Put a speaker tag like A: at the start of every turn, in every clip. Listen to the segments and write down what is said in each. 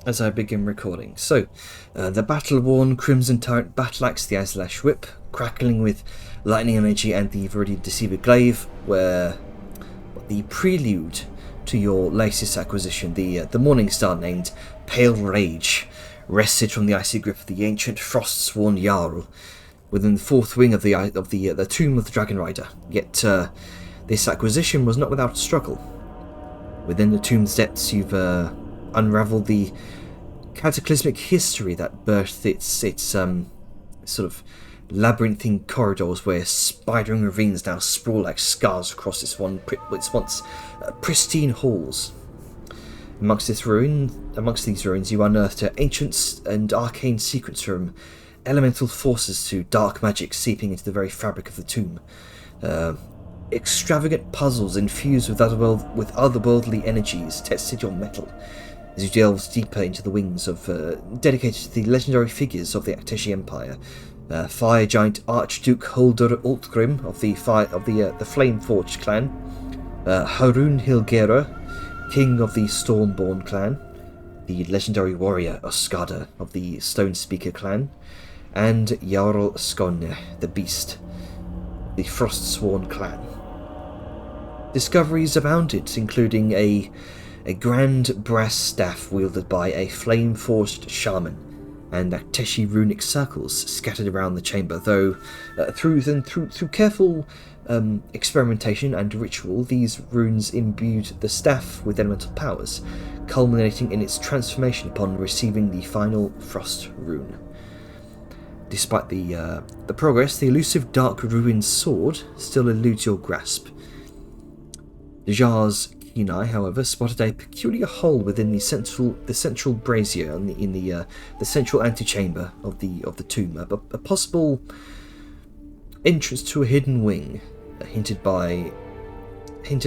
A: as I begin recording. So, the battle-worn Crimson Tyrant Battleaxe, the Azlash Whip, crackling with lightning energy, and the Viridian Deceiver Glaive were the prelude to your latest acquisition, the Morningstar named Pale Rage, wrested from the icy grip of the ancient Frost-sworn Jarl within the fourth wing of the Tomb of the Dragon Rider. Yet this acquisition was not without struggle. Within the tomb's depths, you've unravelled the cataclysmic history that birthed its sort of labyrinthine corridors where spidering ravines now sprawl like scars across its once pristine halls. Amongst these ruins, you unearthed ancient and arcane secrets from elemental forces to dark magic seeping into the very fabric of the tomb. Extravagant puzzles infused with otherworldly energies tested your mettle as you delved deeper into the wings of dedicated to the legendary figures of the Akteshi Empire. Fire Giant Archduke Huldur Altgrim of the Flameforged clan, Harun Hilgera, King of the Stormborn clan, the legendary warrior Oskada of the Stonespeaker clan, and Jarl Skone, the Beast, the Frostsworn clan. Discoveries abounded, including a grand brass staff wielded by a flame-forged shaman, and Akteshi runic circles scattered around the chamber, though through careful experimentation and ritual, these runes imbued the staff with elemental powers, culminating in its transformation upon receiving the final Frost rune. Despite the progress, the elusive Dark Ruin sword still eludes your grasp. Dejar's keen eye, however, spotted a peculiar hole within the central brazier in the central antechamber of the tomb, a possible entrance to a hidden wing, hinted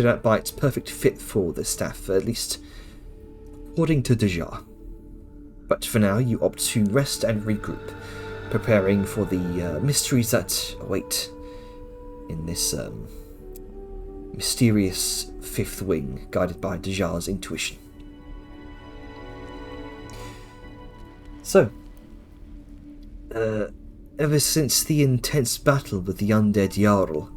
A: at by its perfect fit for the staff, at least according to Dejar. But for now, you opt to rest and regroup, preparing for the mysteries that await in this mysterious fifth wing, guided by Dejar's intuition. So, ever since the intense battle with the undead Jarl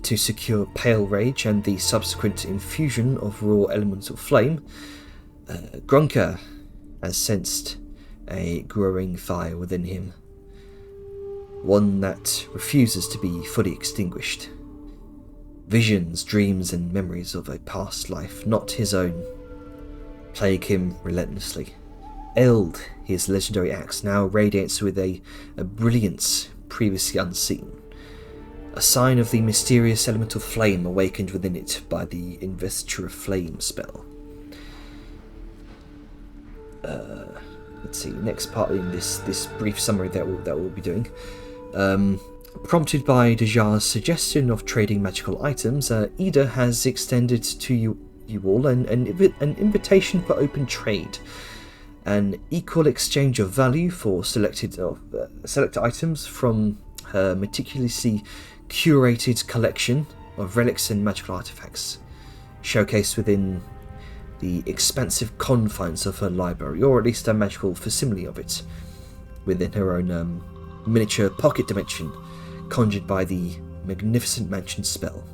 A: to secure Pale Rage and the subsequent infusion of raw elemental flame, Grunker has sensed a growing fire within him, one that refuses to be fully extinguished. Visions, dreams, and memories of a past life not his own plague him relentlessly. Eld, his legendary axe, now radiates with a brilliance previously unseen, a sign of the mysterious elemental flame awakened within it by the Investiture of Flame spell. Let's see, next part in this brief summary that we'll be doing. Prompted by Dejar's suggestion of trading magical items, Ida has extended to you all an invitation for open trade, an equal exchange of value for select items from her meticulously curated collection of relics and magical artifacts, showcased within the expansive confines of her library, or at least a magical facsimile of it, within her own miniature pocket dimension, conjured by the magnificent mansion spell.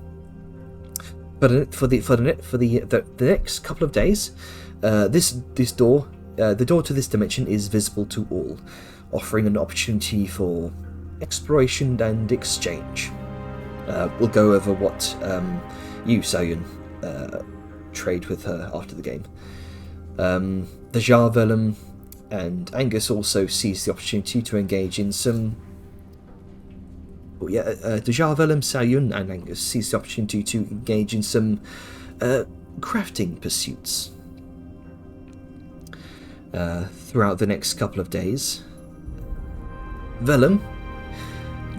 A: But for the next couple of days, the door to this dimension is visible to all, offering an opportunity for exploration and exchange. We'll go over what you, Sayun, trade with her after the game. Dejar, Vellum, and Angus also seize the opportunity to engage in some. Dejar, Vellum, Sayun, and Angus seize the opportunity to engage in some crafting pursuits. Throughout the next couple of days, Vellum,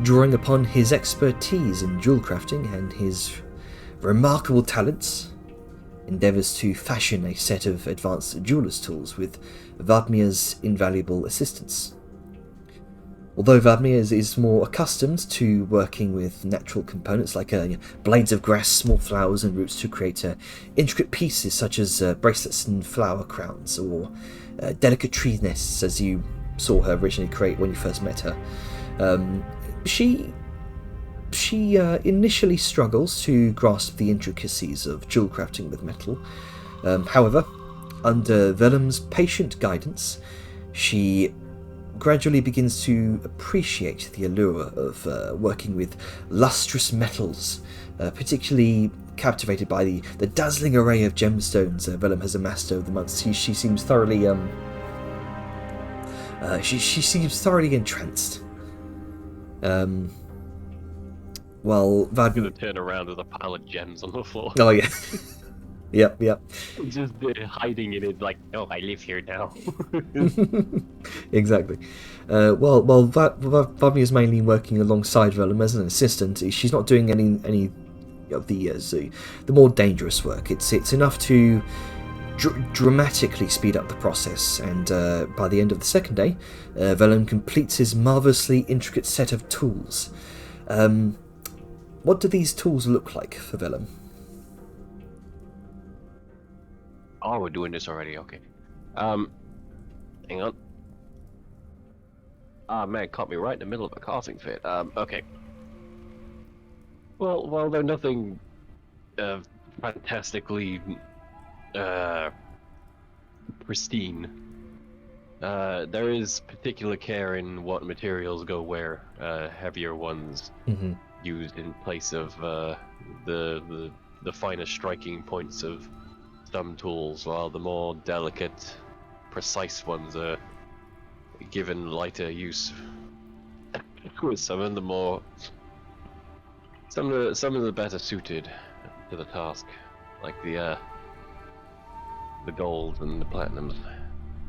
A: drawing upon his expertise in jewel crafting and his remarkable talents, endeavours to fashion a set of advanced jeweler's tools with Vadmir's invaluable assistance. Although Vadmir is more accustomed to working with natural components like blades of grass, small flowers and roots to create intricate pieces such as bracelets and flower crowns, or delicate tree nests, as you saw her originally create when you first met her. She initially struggles to grasp the intricacies of jewel crafting with metal. However, under Vellum's patient guidance, she gradually begins to appreciate the allure of working with lustrous metals, particularly captivated by the dazzling array of gemstones Vellum has amassed over the months. She seems thoroughly she seems thoroughly entranced. While
B: I'm gonna turn around with a pile of gems on the floor.
A: Oh yeah. Yep.
B: Just hiding in it, like, oh, I live here now.
A: Exactly. While Vavni is mainly working alongside Vellum as an assistant, she's not doing any of the more dangerous work. It's enough to dramatically speed up the process, and by the end of the second day, Vellum completes his marvelously intricate set of tools. What do these tools look like for Vellum?
B: Oh, we're doing this already. Okay. Hang on. Ah, man, caught me right in the middle of a coughing fit. Okay. Well, they're nothing fantastically pristine. There is particular care in what materials go where. Heavier ones used in place of the finer striking points of some tools, while the more delicate, precise ones are given lighter use. With some of the better suited to the task, like the golds and the platinums.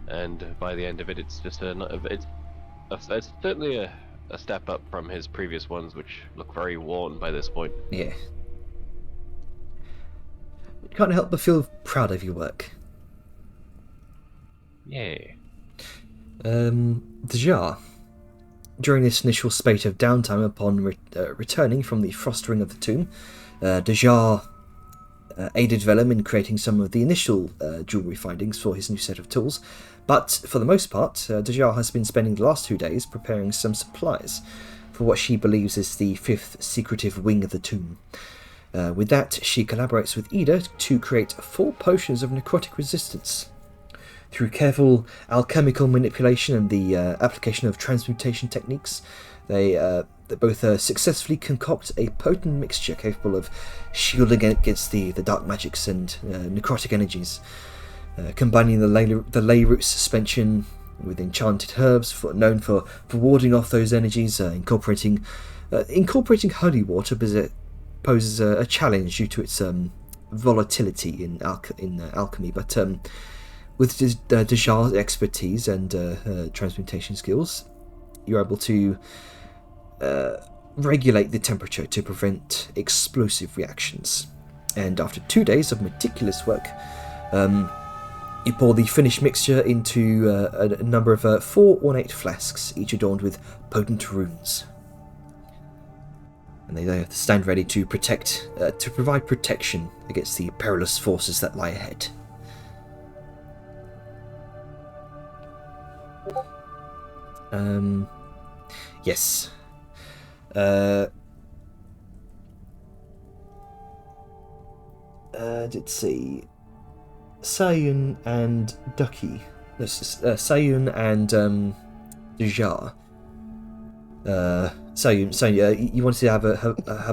B: And by the end of it, it's just it's certainly a step up from his previous ones, which look very worn by this point.
A: Yeah. Can't help but feel proud of your work.
B: Yeah.
A: Dajar, during this initial spate of downtime upon returning from the fostering of the tomb, Dajar aided Vellum in creating some of the initial jewellery findings for his new set of tools, but for the most part, Dajar has been spending the last 2 days preparing some supplies for what she believes is the 5th secretive wing of the tomb. With that, she collaborates with Ida to create 4 potions of necrotic resistance. Through careful alchemical manipulation and the application of transmutation techniques, they both successfully concoct a potent mixture capable of shielding against the dark magics and necrotic energies. Combining the ley root suspension with enchanted herbs known for warding off those energies, incorporating holy water because it poses a challenge due to its volatility in alchemy, but with Dajar's expertise and transmutation skills, you're able to regulate the temperature to prevent explosive reactions. And after 2 days of meticulous work, you pour the finished mixture into a number of 4 ornate flasks, each adorned with potent runes. And they stand ready to provide protection against the perilous forces that lie ahead. Yes. Let's see. Sayun and Ducky. Sayun and Dajar. Sayun, you wanted to have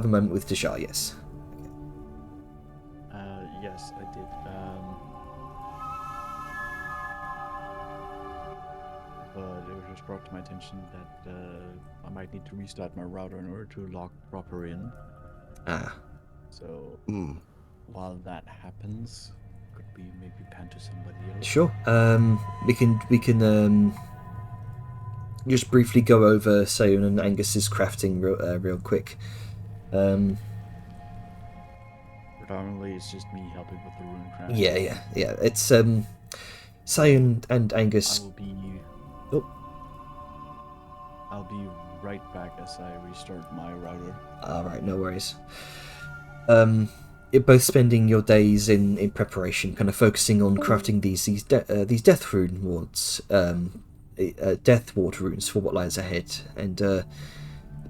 A: a moment with Dajar, yes?
C: Yes, I did. But it was just brought to my attention that I might need to restart my router in order to log proper in.
A: Ah.
C: So while that happens, could we maybe pan to somebody else?
A: Sure. We can just briefly go over Sayun and Angus's crafting real quick.
C: Predominantly, it's just me helping with the rune craft.
A: Yeah. It's Sayun and Angus.
C: I'll be right back as I restart my router.
A: Alright, no worries. both spending your days in preparation, kind of focusing on crafting these death rune wards, death ward runes for what lies ahead. And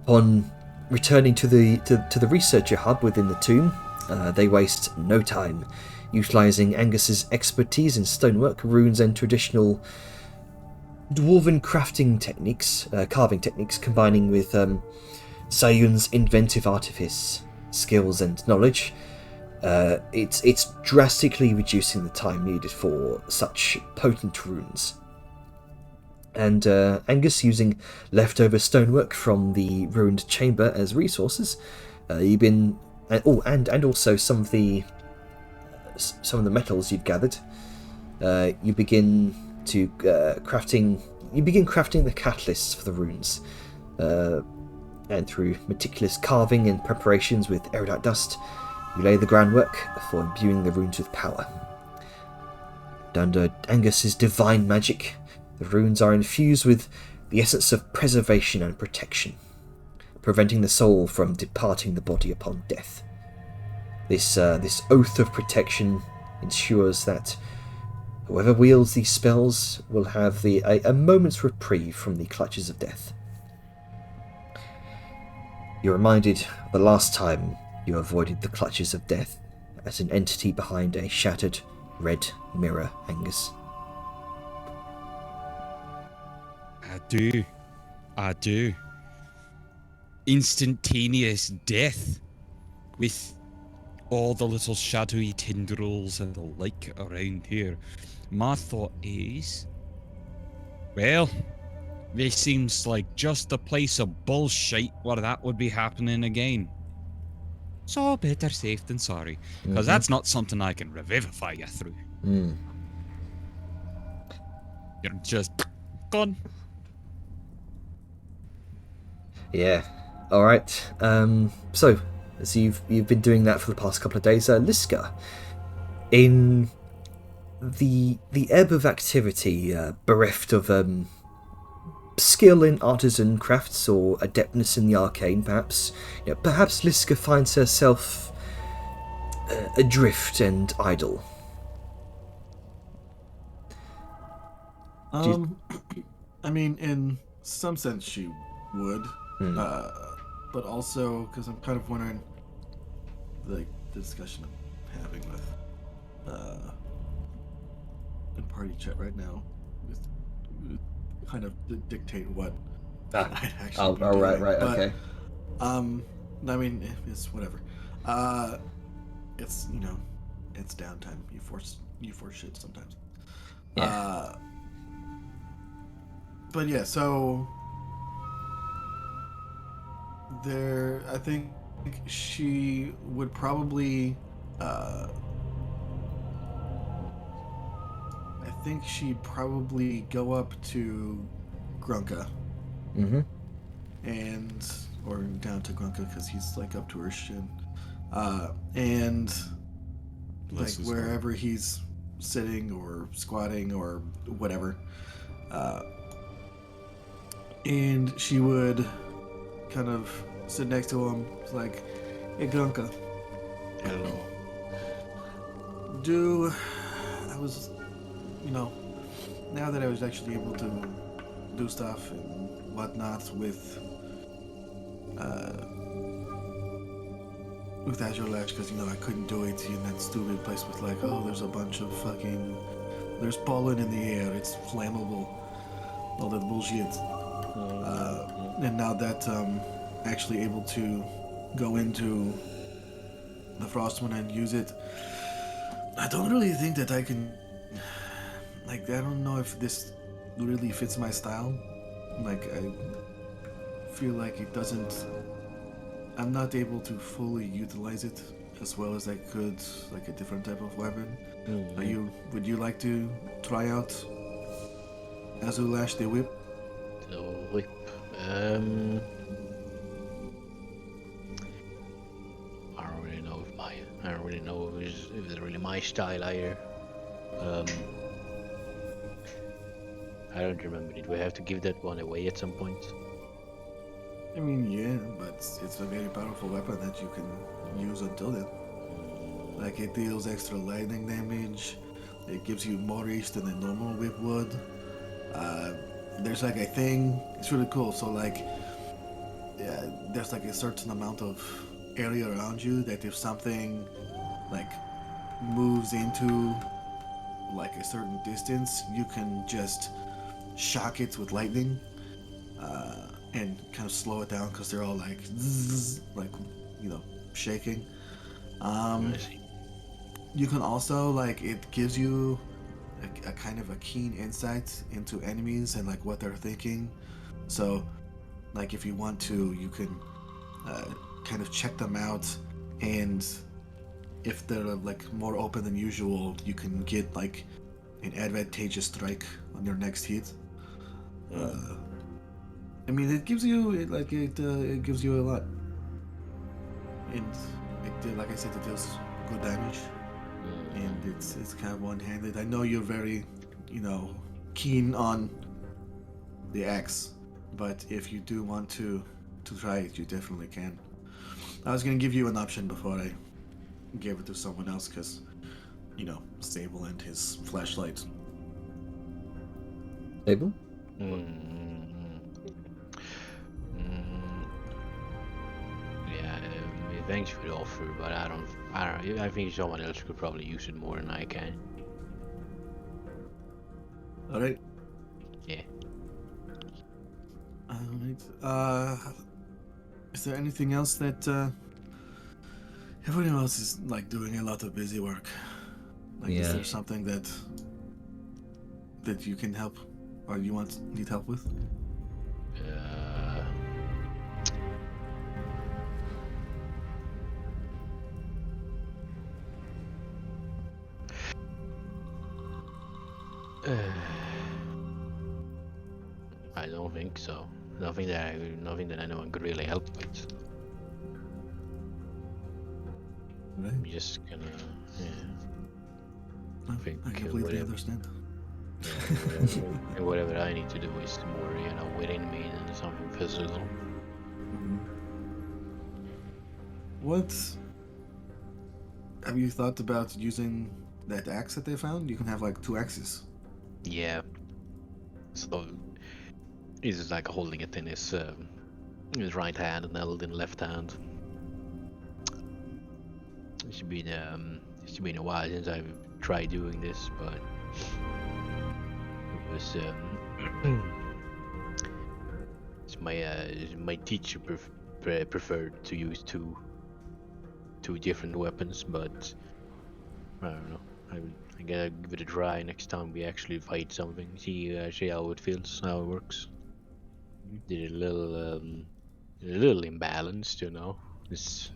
A: upon returning to the researcher hub within the tomb, they waste no time utilizing Angus's expertise in stonework, runes, and traditional dwarven crafting techniques, carving techniques, combining with Sayun's inventive artifice skills and knowledge. It's drastically reducing the time needed for such potent runes. And Angus, using leftover stonework from the ruined chamber as resources, and also some of the metals you've gathered, you begin crafting the catalysts for the runes, and through meticulous carving and preparations with erudite dust, you lay the groundwork for imbuing the runes with power. And under Angus's divine magic, the runes are infused with the essence of preservation and protection, preventing the soul from departing the body upon death. This oath of protection ensures that whoever wields these spells will have a moment's reprieve from the clutches of death. You're reminded of the last time you avoided the clutches of death as an entity behind a shattered red mirror, Angus.
D: I do. Instantaneous death with all the little shadowy tendrils and the like around here. My thought is, well, this seems like just a place of bullshit where that would be happening again. So better safe than sorry, because that's not something I can revivify you through. You're just gone.
A: Yeah. All right. So, as you've been doing that for the past couple of days, Liska, in the ebb of activity, bereft of skill in artisan crafts or adeptness in the arcane, perhaps Liska finds herself adrift and idle.
E: I mean, in some sense she would, but also because I'm kind of wondering, like, the discussion I'm having with in party chat right now, with kind of dictate what I'd actually be doing.
A: Right,
E: but,
A: okay.
E: I mean, it's whatever. It's it's downtime. You force shit sometimes.
A: Yeah.
E: But yeah, so I think she would probably, she'd probably go up to Grunka. Or down to Grunka because he's like up to her shin. And like wherever he's sitting or squatting or whatever. And she would kind of sit next to him, like, "Hey, Grunka.
C: Hello.
E: I was, now that I was actually able to do stuff and whatnot with Azure Lash, because, I couldn't do it in that stupid place with, like, oh, there's a bunch of there's pollen in the air, it's flammable, all that bullshit. And now that I'm actually able to go into the Frostmourne and use it, I don't really think that I can, like, I don't know if this really fits my style. Like, I feel like it doesn't, I'm not able to fully utilize it as well as I could, like, a different type of weapon. Would you like to try out Azure Lash the Whip?
F: The whip. I don't really know if it's really my style either. I don't remember. Did we have to give that one away at some point?
E: I mean, yeah, but it's a very powerful weapon that you can use until then. Like it deals extra lightning damage. It gives you more reach than a normal whip would. There's like a thing. It's really cool. So like, yeah, there's like a certain amount of area around you that if something like moves into like a certain distance, you can just shock it with lightning and kind of slow it down because they're all like zzz, like shaking.
F: I see.
E: You can also like it gives you a kind of a keen insight into enemies and like what they're thinking. So like if you want to, you can kind of check them out, and if they're like more open than usual, you can get like an advantageous strike on your next hit. I mean, it gives you it gives you a lot, and like I said, it deals good damage, and it's kind of one-handed. I know you're very, keen on the axe, but if you do want to try it, you definitely can. I was gonna give you an option before I gave it to someone else, because Sable and his flashlight.
A: Sable?
F: Yeah, thanks for the offer, but I don't. I think someone else could probably use it more than I can.
E: All right.
F: Yeah.
E: All right. Is there anything else that everyone else is like doing a lot of busy work? Like, is
A: Yeah.
E: there something that you can help, or you need help with?
F: I don't think so. Nothing that I know I could really help with.
E: Right.
F: I'm just gonna,
E: I
F: think,
E: completely
F: whatever.
E: understand.
F: And whatever I need to do is more, within me than something physical.
E: What have you thought about using that axe that they found? You can have like 2 axes.
F: Yeah. So he's just like holding it in his right hand and held in left hand. It's been a while since I've tried doing this, but it was it's my teacher preferred to use two different weapons, but I don't know. I gotta give it a try next time we actually fight something. See how it feels, how it works. Did a little imbalanced, This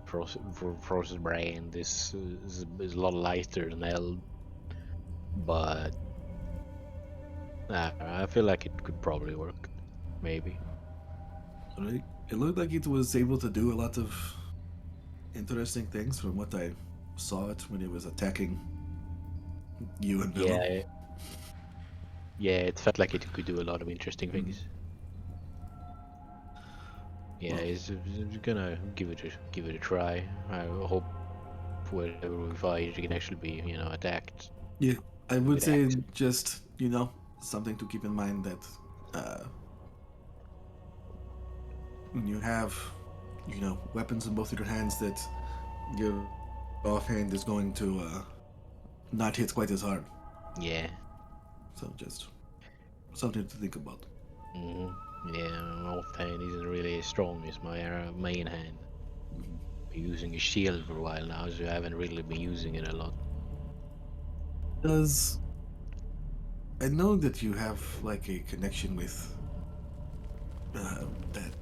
F: Frost's brain. This is a lot lighter than L, but I feel like it could probably work, maybe.
E: Right. It looked like it was able to do a lot of interesting things from what I saw it when it was attacking you and Villa.
F: Yeah, it felt like it could do a lot of interesting things. Yeah,
E: Well-
F: it's gonna give it a try. I hope whatever we fight, it can actually be, attacked.
E: Yeah, I would
F: With
E: say
F: axe.
E: just something to keep in mind that when you have weapons in both of your hands, that your offhand is going to not hit quite as hard.
F: Yeah.
E: So just something to think about.
F: Yeah, my offhand isn't really as strong as my main hand. Been using a shield for a while now, so I haven't really been using it a lot.
E: Does I know that you have like a connection with that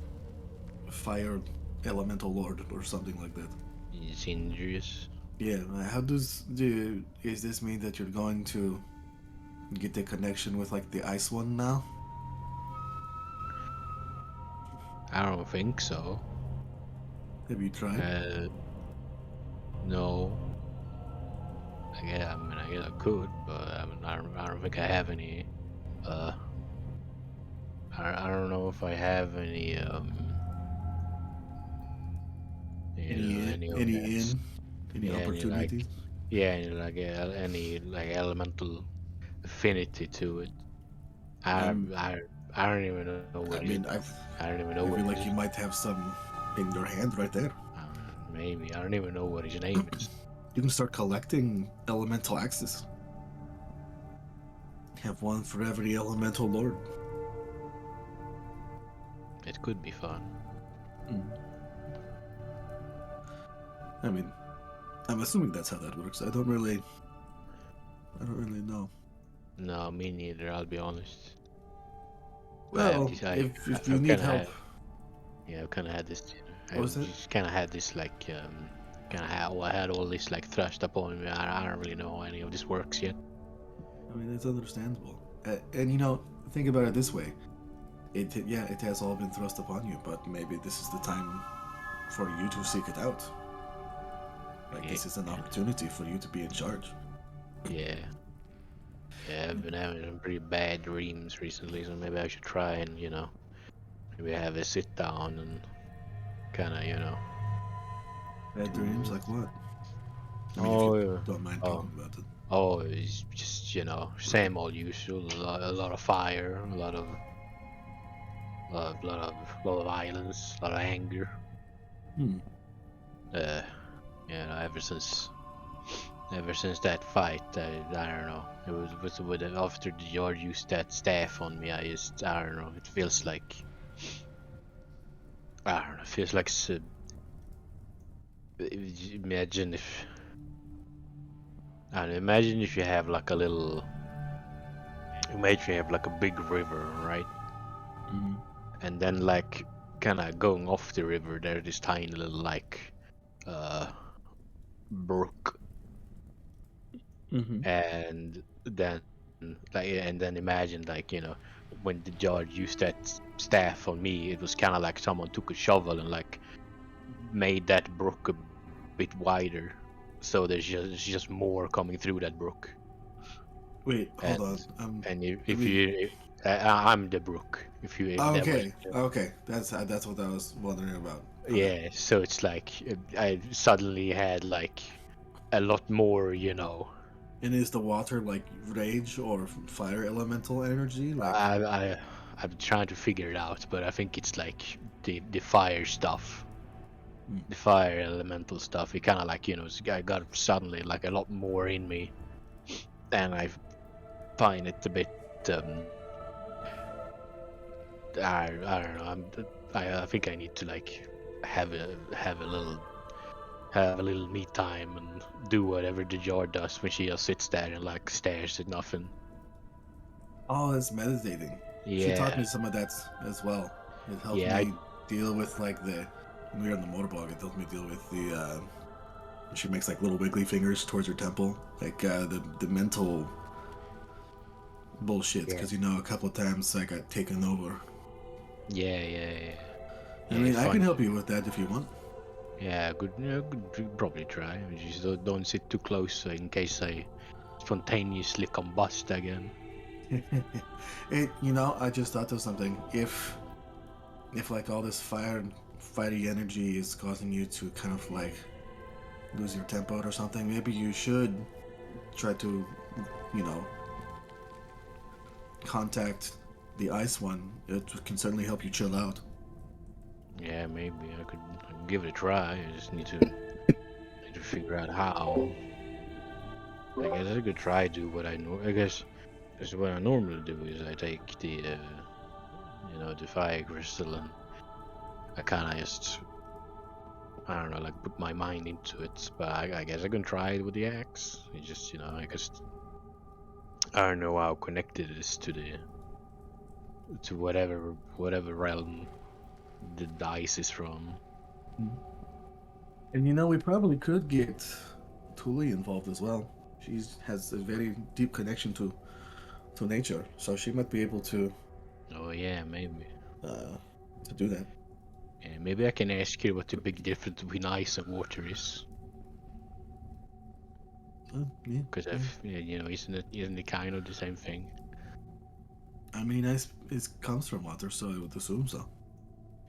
E: fire elemental lord or something like that?
F: It's injurious.
E: Yeah. How does is this mean that you're going to get the connection with like the ice one now?
F: I don't think so.
E: Have you tried?
F: No. I guess I could, but I don't think I have any. I don't know if I have any
E: Any opportunities?
F: Any like elemental affinity to it. I
E: Um,
F: don't even know what
E: I
F: it
E: mean,
F: is. I don't even know
E: I
F: what
E: feel
F: it
E: like
F: is.
E: you might have some in your hand right there.
F: Maybe I don't even know what his name is.
E: You can start collecting elemental axes. Have one for every elemental lord.
F: It could be fun.
E: I mean, I'm assuming that's how that works. I don't really know.
F: No, me neither. I'll be honest.
E: Well, if you need help,
F: I've kind of had this.
E: What was
F: I've
E: it?
F: just kind of had this like I had all this like thrust upon me. I don't really know how any of this works yet.
E: I mean, it's understandable. And you know, think about it this way. It has all been thrust upon you, but maybe this is the time for you to seek it out. Like this is an opportunity for you to be in charge.
F: Yeah. Yeah, I've been having some pretty bad dreams recently, so maybe I should try and, maybe have a sit down and kind of,
E: Bad dreams, like what? I mean, if
F: Oh,
E: you
F: yeah.
E: don't mind talking about it.
F: Oh, it's just, same old usual. A lot of fire, a lot of violence, a lot of anger. Ever since that fight, I don't know. It was after the George used that staff on me. I don't know. It feels like I don't know. It feels like imagine if you have like a little. Imagine you have like a big river, right? And then like kind of going off the river, there's this tiny little like brook. And then imagine like when the judge used that staff on me, it was kind of like someone took a shovel and like made that brook a bit wider, so there's just more coming through that brook.
E: Wait, hold on.
F: And I'm the brook. If that was,
E: Okay, that's what I was wondering about.
F: yeah. So it's like I suddenly had like a lot more,
E: And is the water like rage or fire elemental energy? Like
F: I'm trying to figure it out, but I think it's like the fire stuff, the fire elemental stuff. It kind of like I got suddenly like a lot more in me, and I find it a bit. I don't know. I think I need to like have a little me time and do whatever the jar does when she just sits there and like stares at nothing.
E: oh, it's meditating.
F: Yeah.
E: She taught me some of that as well. It helped me deal with like when we were on the motorbog. It helped me deal with the. She makes like little wiggly fingers towards her temple, like the mental bullshit. Because a couple of times I got taken over.
F: Yeah.
E: I mean, I can help you with that if you want.
F: Yeah, good. Yeah, could probably try. Just don't sit too close in case I spontaneously combust again.
E: I just thought of something. If like all this fiery energy is causing you to kind of like lose your tempo or something, maybe you should try to, contact the ice one. It can certainly help you chill out.
F: Yeah, maybe I could give it a try. I just need to figure out how. I guess I could try to do what I know. I guess what I normally do is I take the the fire crystal and I kind of just I don't know, like put my mind into it. But I guess I can try it with the axe. It just I guess I don't know how connected it is to whatever realm the dice is from.
E: And we probably could get Tuli involved as well. She has a very deep connection to nature, so she might be able to.
F: Oh yeah, maybe.
E: To do that.
F: Yeah, maybe I can ask her what the big difference between ice and water is. Because isn't it kind of the same thing?
E: I mean, ice comes from water, so I would assume so.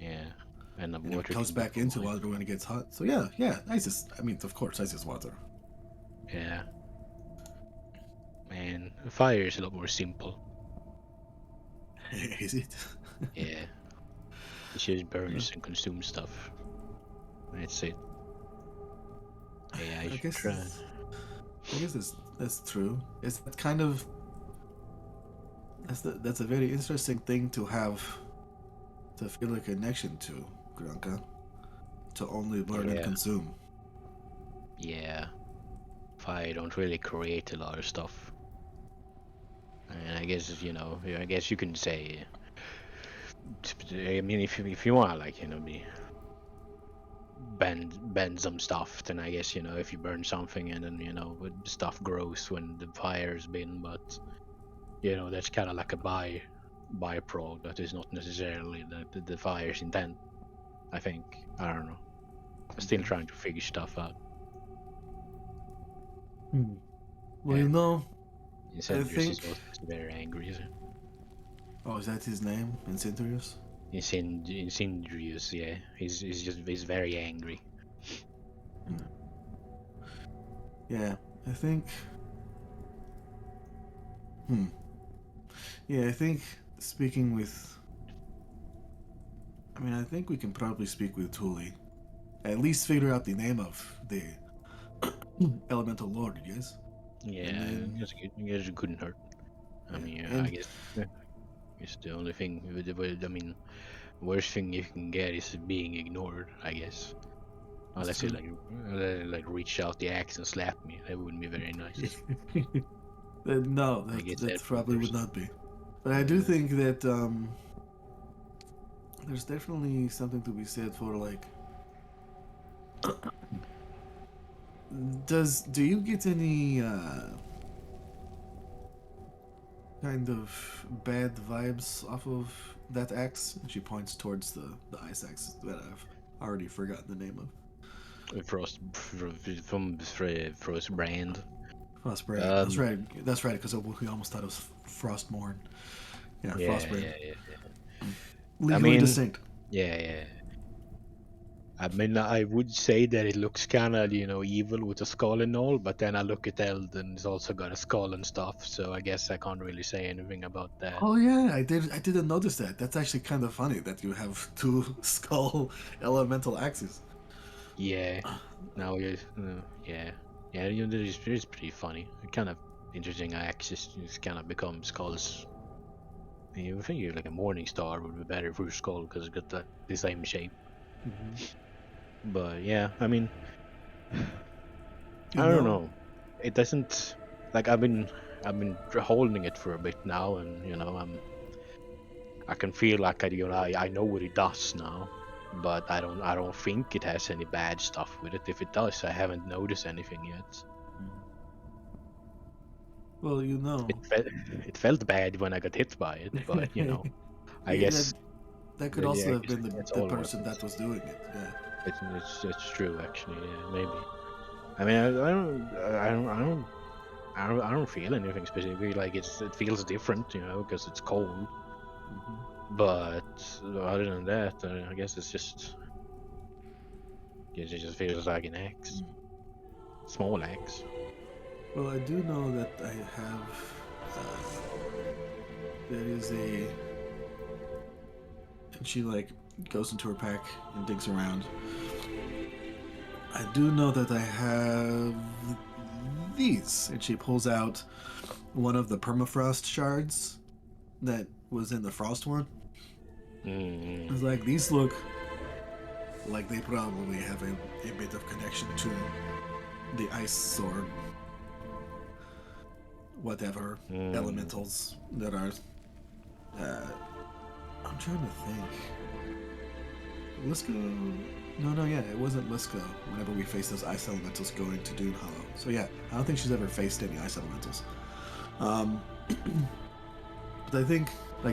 F: Yeah. and
E: And if
F: water
E: it goes
F: can be
E: back into
F: cool.
E: water when it gets hot. So yeah, ice is. I mean, of course, ice is water.
F: Yeah. Man, fire is a lot more simple.
E: Is it?
F: Yeah. It just burns and consumes stuff. That's it. Yeah, I
E: I
F: should
E: guess.
F: try.
E: I guess that's true. It's that kind of. That's a very interesting thing to have. To feel a connection to, Granka. To only learn and
F: Yeah.
E: consume.
F: Yeah. Fire don't really create a lot of stuff. And I guess, I guess you can say, I mean, if you want, like, be bend some stuff, then I guess, if you burn something and then, stuff grows when the fire's been, but, that's kind of like a byproduct that is not necessarily the fire's intent, I think. I don't know. I'm still trying to figure stuff out.
E: Well,
F: Yeah.
E: I
F: Incendious
E: think.
F: is also very angry, is it?
E: Oh, is that his name? Incendious?
F: Incendious, yeah. He's very angry.
E: Yeah, I think. Yeah, I think speaking with. I mean, I think we can probably speak with Thule. At least figure out the name of the elemental lord, yes?
F: Yeah,
E: then-
F: I guess it couldn't hurt. I
E: Yeah,
F: mean,
E: and-
F: I guess it's the only thing. I mean, worst thing you can get is being ignored. I guess, unless you like reach out the axe and slap me, that wouldn't be very nice.
E: No,
F: I guess
E: that
F: that's
E: probably would
F: worse.
E: not be. But I do think that there's definitely something to be said for like. Do you get any kind of bad vibes off of that axe? And she points towards the ice axe that I've already forgotten the name of.
F: Frost brand.
E: Frostbrand. That's right. Because we almost thought it was Frostmourne. Yeah, Frostbrand.
F: Yeah.
E: Legally
F: mean-
E: distinct.
F: Yeah. I mean, I would say that it looks kind of, evil with a skull and all, but then I look at Eld and it's also got a skull and stuff, so I guess I can't really say anything about that.
E: Oh yeah, I didn't notice that. That's actually kind of funny that you have two skull elemental axes.
F: Yeah. Now, yeah. It's pretty funny. Kind of interesting how axes just kind of become skulls. You think like a morning star would be better for a skull because it's got the same shape. But yeah, I mean, I don't know. It doesn't like I've been holding it for a bit now, and I can feel like I know what it does now, but I don't think it has any bad stuff with it. If it does, I haven't noticed anything yet.
E: Well,
F: It felt bad when I got hit by it, but I
E: Yeah,
F: guess
E: that could
F: Yeah,
E: also
F: I
E: have
F: guess
E: been
F: that's
E: the
F: all
E: person
F: weapons.
E: that was doing it. Yeah.
F: it's true actually. Yeah, maybe. I mean, I don't feel anything specifically. Like it feels different, because it's cold. But other than that, I guess it just feels like an axe, small axe.
E: Well, I do know that I have. There is a. And she goes into her pack and digs around. I do know that I have these, and she pulls out one of the permafrost shards that was in the frost one.
F: Mm.
E: It's like these look like they probably have a bit of connection to the ice sword, whatever elementals that are. I'm trying to think. Liska? No, yeah, it wasn't Liska whenever we faced those ice elementals going to Dune Hollow. So yeah, I don't think she's ever faced any ice elementals. But I think,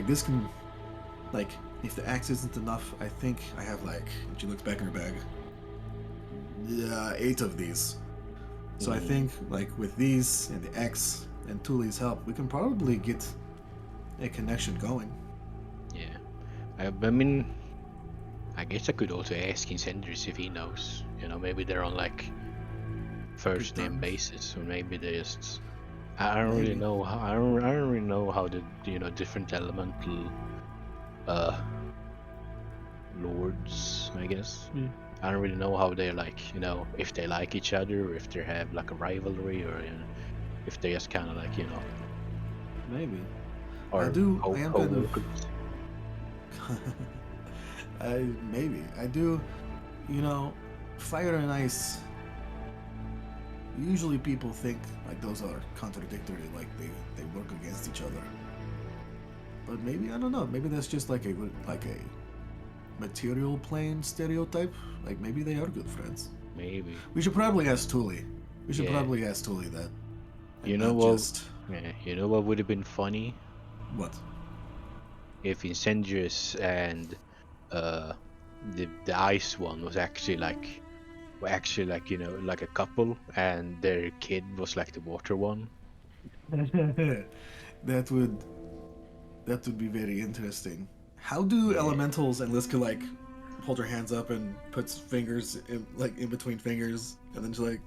E: this can, if the axe isn't enough, I think I have, she looks back in her bag, 8 of these. So I think, with these and the axe and Thule's help, we can probably get a connection going.
F: Yeah, I mean, I guess I could also ask Incenders if he knows. You know, maybe they're on like first name
E: terms.
F: basis, or maybe they just. I don't really
E: Maybe.
F: know how. I don't really know how the different elemental lords. I guess. I don't really know how they're like. If they like each other, or if they have like a rivalry, or if they just kind of like
E: Maybe.
F: or
E: I am kind of.
F: co-workers.
E: Maybe. I do. Fire and ice. Usually people think like those are contradictory, like they work against each other. But maybe, I don't know, maybe that's just like a material plane stereotype. Like maybe they are good friends.
F: Maybe.
E: We should probably ask Thule.
F: Yeah.
E: That.
F: You
E: And
F: know
E: not
F: what?
E: just-
F: Yeah. You know what would have been funny
E: What?
F: if Incendious and the ice one was actually like like a couple, and their kid was like the water one.
E: That would be very interesting. How do
F: Yeah.
E: elementals and Liska like hold her hands up and puts fingers in between fingers, and then she's like,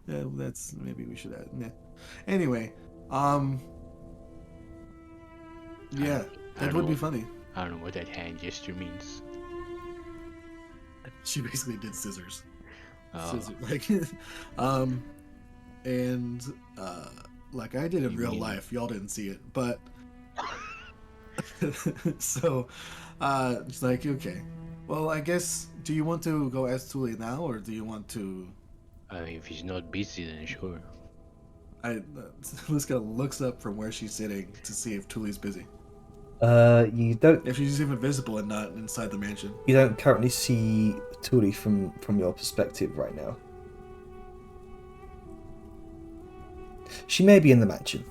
E: yeah, that's maybe we should add. Yeah. Anyway, yeah,
F: I
E: that
F: don't
E: would
F: know
E: be
F: what-
E: funny.
F: I don't know what that hand gesture means.
E: She basically did scissors.
F: Oh,
E: And like I did in
F: You
E: real
F: mean-
E: life, y'all didn't see it, but so it's like, okay, well, I guess, do you want to go ask Thule now, or do you want to?
F: I mean, if he's not busy, then sure.
E: Liska looks up from where she's sitting to see if Thule's busy,
A: You don't
E: if she's even visible and not inside the mansion.
A: currently see Thule from your perspective right now. She may be in the mansion.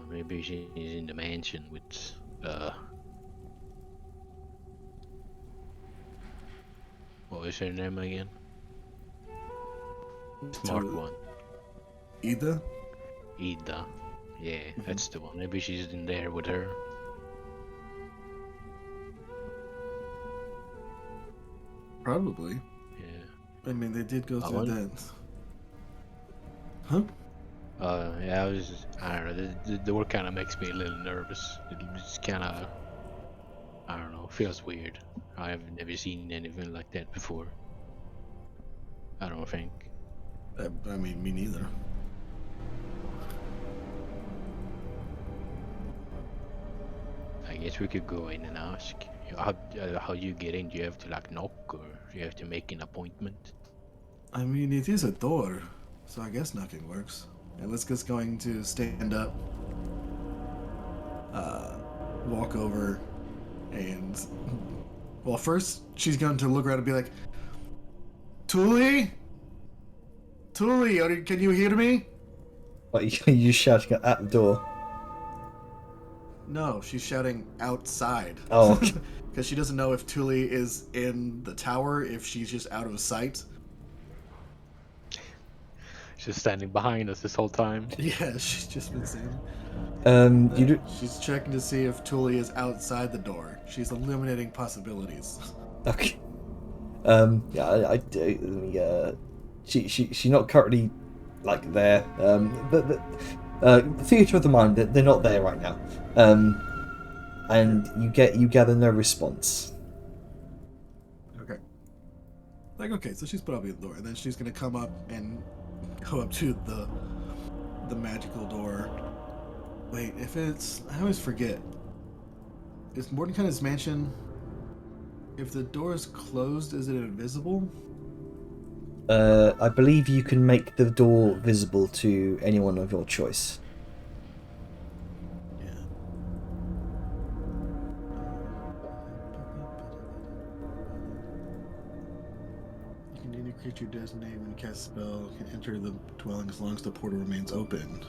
F: Maybe she's in the mansion with what was her name again? Smart
E: Thule.
F: one.
E: Ida?
F: Ida. Yeah, that's the one. Maybe she's in there with her.
E: Probably.
F: Yeah.
E: I mean, they did go
F: I
E: through
F: wonder-
E: that. Huh?
F: Yeah, I don't know, the door kind of makes me a little nervous. It's kind of, I don't know, feels weird. I've never seen anything like that before. I don't think.
E: I mean, me neither.
F: I guess we could go in and ask. How you get in? Do you have to like knock, or do you have to make an appointment?
E: I mean, it is a door, so I guess knocking works. And Liska's going to stand up, walk over, and well, first she's going to look around and be like, "Thule, Thule, can you hear me?"
A: Like you shouting at the door.
E: No, she's shouting outside.
A: Oh, okay.
E: Because she doesn't know if Thule is in the tower, if she's just out of sight.
F: She's standing behind us this whole time.
E: Yeah, she's just been saying.
A: You do,
E: She's checking to see if Thule is outside the door. She's eliminating possibilities.
A: okay. Yeah, I do. She's not currently like there. But theater of the mind, they're not there right now. And you gather no response.
E: Okay. Like, okay, so she's probably at the door, and then she's gonna come up and go up to the magical door. Wait, if it's, I always forget. Is Mordenkainen's mansion, if the door is closed, is it invisible?
A: I believe you can make the door visible to anyone of your choice.
E: Yeah. You can any creature designated when you cast a spell can enter the dwelling as long as the portal remains open.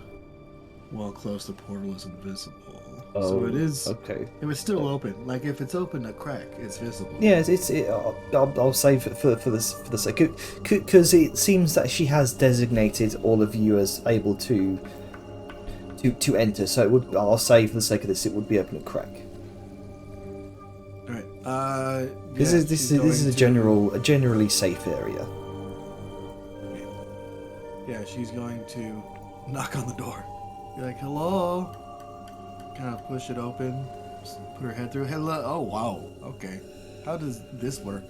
E: While closed, the portal is invisible. So it is.
A: Okay.
E: If it's still open, like if it's open a crack, it's visible.
A: Yeah, I'll save it for the sake, because it seems that she has designated all of you as able to enter. So I'll say for the sake of this, it would be open a crack. This is a generally safe area.
E: Yeah, she's going to knock on the door. Be like, hello. Kind of push it open. Just put her head through. Hello. Oh wow. Okay. How does this work?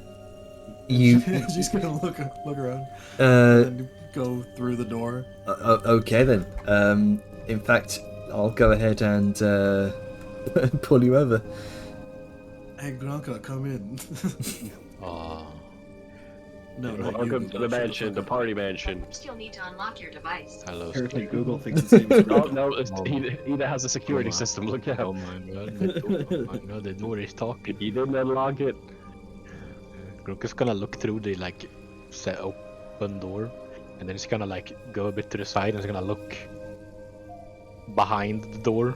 E: She's gonna look around. And go through the door.
A: Okay then. In fact, I'll go ahead and pull you over.
E: Hey, Granka, come in.
F: Oh.
E: No, not
B: Welcome
E: you,
B: to the
E: Shut
B: mansion,
E: fuck
B: the
E: up.
B: party mansion.
G: First, you'll need to unlock your device.
F: Hello.
C: Apparently Google thinks the same as
B: No,
C: Granka.
B: no, Ida has a security
F: Oh my-
B: system. Look
F: Oh
B: out.
F: my god, the door is talking.
B: He didn't unlock it.
F: Grunker's gonna look through the like set open door, and then he's gonna like go a bit to the side and he's gonna look behind the door.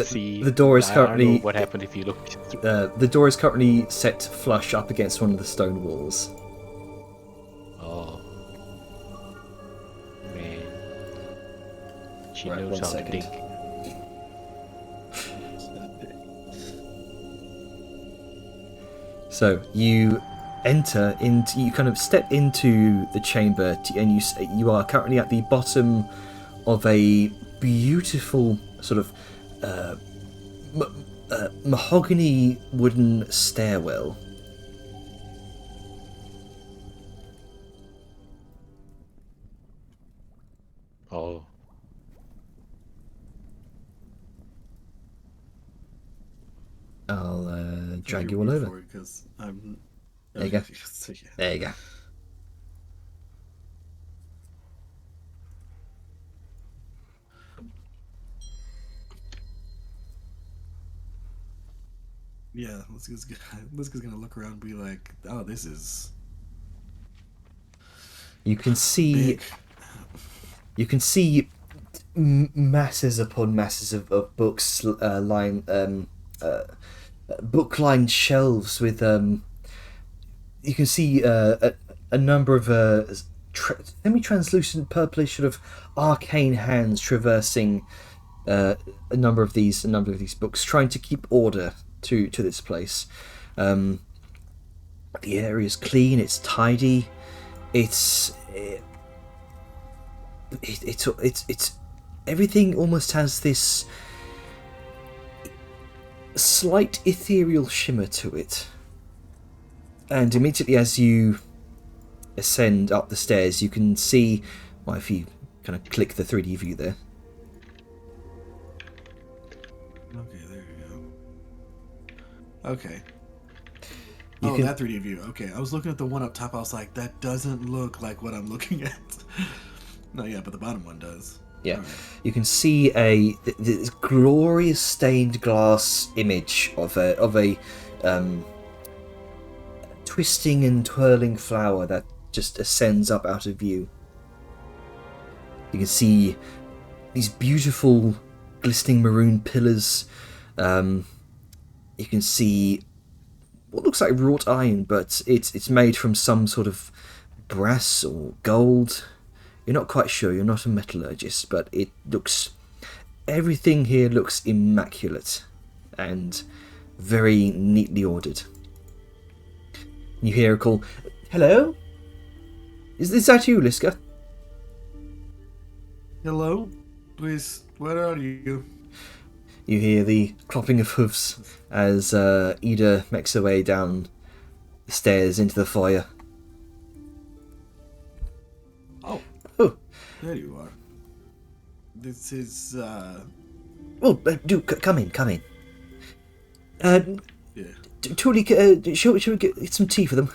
B: See,
A: the door is
B: I don't know
A: currently
B: what happened if you look through.
A: the door is currently set flush up against one of the stone walls.
F: Oh. Man. She
A: Right,
F: knows
A: 1
F: how
A: second.
F: to dig.
A: So you you kind of step into the chamber, and you are currently at the bottom of a beautiful sort of mahogany wooden stairwell.
F: Oh.
A: I'll drag you all over.
E: Because I'm.
A: There you go.
E: So, yeah.
A: There you go.
E: Yeah, Liska's gonna look around and be like, oh, this is
A: You can see
E: big.
A: masses upon masses of books lying book-lined shelves with you can see a number of semi-translucent purplish sort of arcane hands traversing a number of these books, trying to keep order to this place. The area is clean, it's tidy, it's everything almost has this slight ethereal shimmer to it. And immediately as you ascend up the stairs, you can see, well, if you kind of click the 3D view there,
E: Okay, there you go. Okay.
A: You
E: Oh,
A: can-
E: that 3D view. Okay, I was looking at the one up top. I was like, that doesn't look like what I'm looking at. No, yeah, but the bottom one does.
A: yeah,
E: Alright.
A: you can see this glorious stained glass image of a twisting and twirling flower that just ascends up out of view. You can see these beautiful glistening maroon pillars. You can see what looks like wrought iron, but it's made from some sort of brass or gold. You're not quite sure, you're not a metallurgist, but everything here looks immaculate and very neatly ordered. You hear a call, "Hello? Is that you, Liska?"
E: Hello? Please, where are you?
A: You hear the clopping of hoofs as Ida makes her way down the stairs into the foyer.
E: Oh,
A: Oh,
E: there you are. This is,
A: do come in.
E: yeah.
A: Tully, shall we get some tea for them?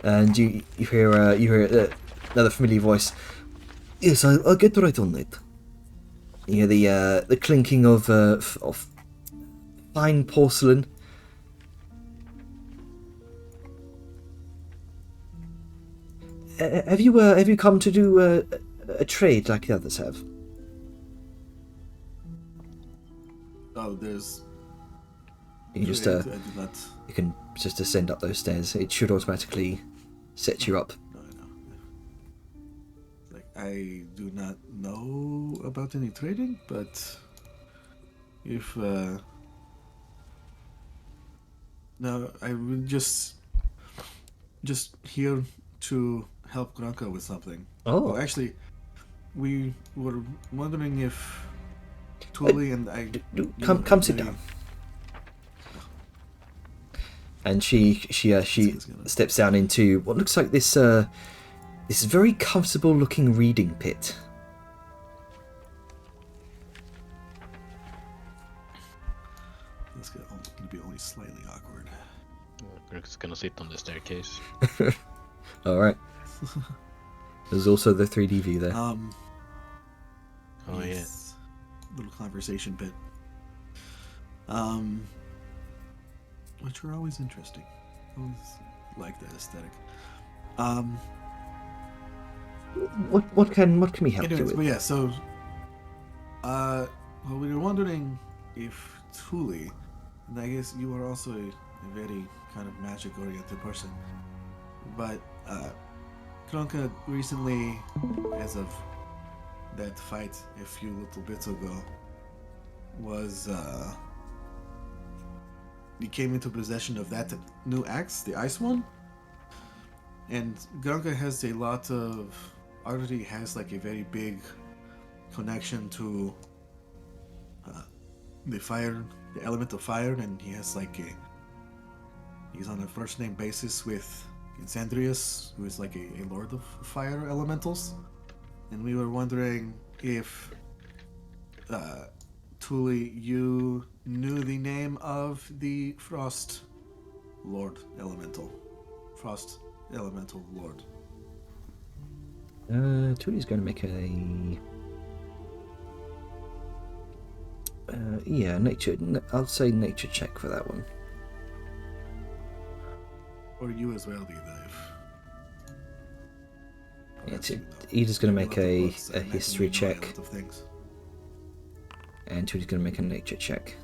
A: And you hear another familiar voice. Yes, I'll get right on it. You hear the clinking of fine porcelain. Have you come to do a trade like the others have?
E: Oh, there's...
A: You can just
E: I did not...
A: you can just ascend up those stairs. It should automatically set you up.
E: No, I know. Like, I do not know about any trading, but if No, I would just here to help Granka with something.
A: Oh.
E: Well, actually, we were wondering if Tuli and I...
A: Come sit down. And she steps down into what looks like this very comfortable looking reading pit.
E: It's going to be only slightly awkward.
F: Greg's gonna sit on the staircase.
A: Alright. There's also the 3D view there.
F: Oh
E: yes. Little conversation bit. Which are always interesting. Always like that aesthetic.
A: What can we help
E: Anyways,
A: you
E: but
A: with?
E: yeah, so well, we were wondering if Tuli, and I guess you are also a very kind of magic oriented person, but Kronka recently, as of that fight a few little bits ago, was he came into possession of that new axe, the ice one, and Granka has a lot of, already has like a very big connection to the fire, the element of fire, and he has like he's on a first name basis with Insandrius, who is like a lord of fire elementals, and we were wondering if Tuli, you knew the name of the Frost Lord Elemental. Frost Elemental Lord.
A: Tuli's going to make a nature. I'll say nature check for that one.
E: Or you as well, Ida, if...
A: Ida's going to make a
E: Books, I imagine
A: history
E: you know a
A: check,
E: lot of things.
A: and Tuli's going to make a nature check.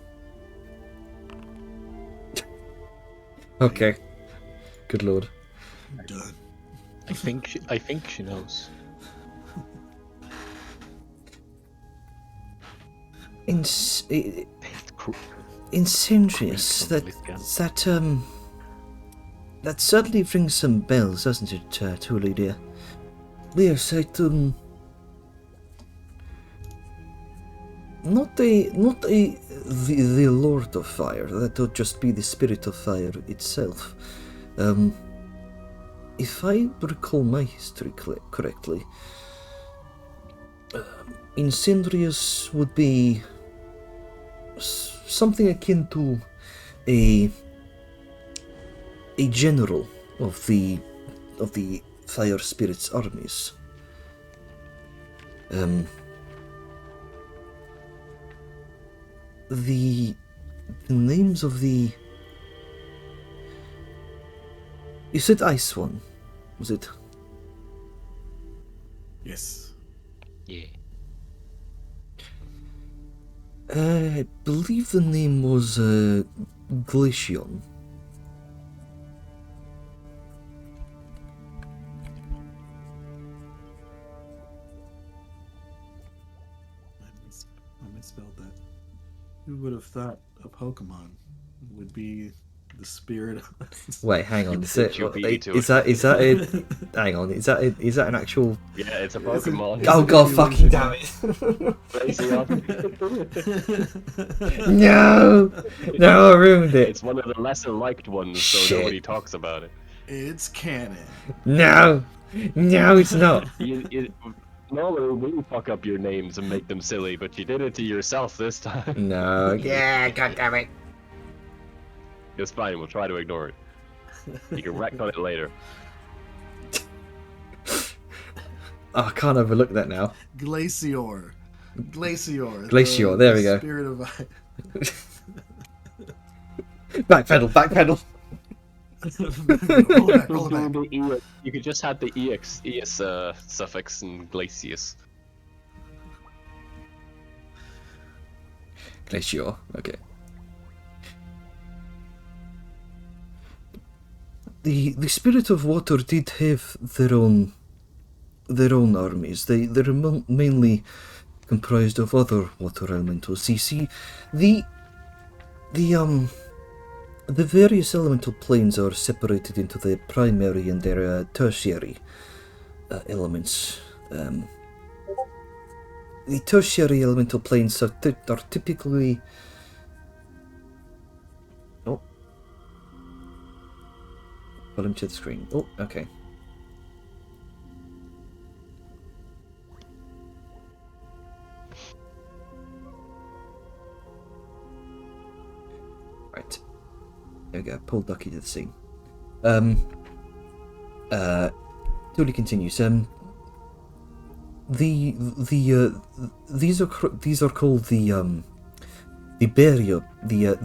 A: Okay. Good lord.
E: Done.
F: I think she knows.
A: Incendious.
F: Cool.
A: That certainly rings some bells, doesn't it, Tuli dear? Yes, not the Lord of Fire. That would just be the Spirit of Fire itself. If I recall my history correctly, Incendrius would be something akin to a general of the Fire Spirits armies. The names of the... You said Ice One, was it?
E: Yes.
F: Yeah.
A: I believe the name was Glacion.
E: I misspelled that. Who would have thought a Pokemon would be the spirit of...
A: Wait, hang on. Is that
B: it.
A: hang on? Is that an actual?
B: Yeah, it's a Pokemon.
A: Oh god, fucking damn it! No, I ruined it.
B: It's one of the lesser liked ones, so
A: Shit.
B: nobody talks about it.
E: It's canon.
A: No, it's not.
B: Normally we fuck up your names and make them silly, but you did it to yourself this time.
A: No, yeah, god damn it.
B: It's fine, we'll try to ignore it. You can wreck on it later.
A: Oh, I can't overlook that now.
E: Glacior.
A: Glacior,
E: the
A: there we go.
E: Spirit of ice.
A: Backpedal.
E: Roll it back.
B: You could just have the ES suffix and glacius.
A: Glacior, okay. The Spirit of Water did have their own armies. They're mainly comprised of other water elementals. You see, the The various elemental planes are separated into their primary and their tertiary elements. The tertiary elemental planes are typically... Oh. Pull him to the screen. Oh, okay. Right. There we go. Pull Ducky to the scene. Dooley continues. These are called the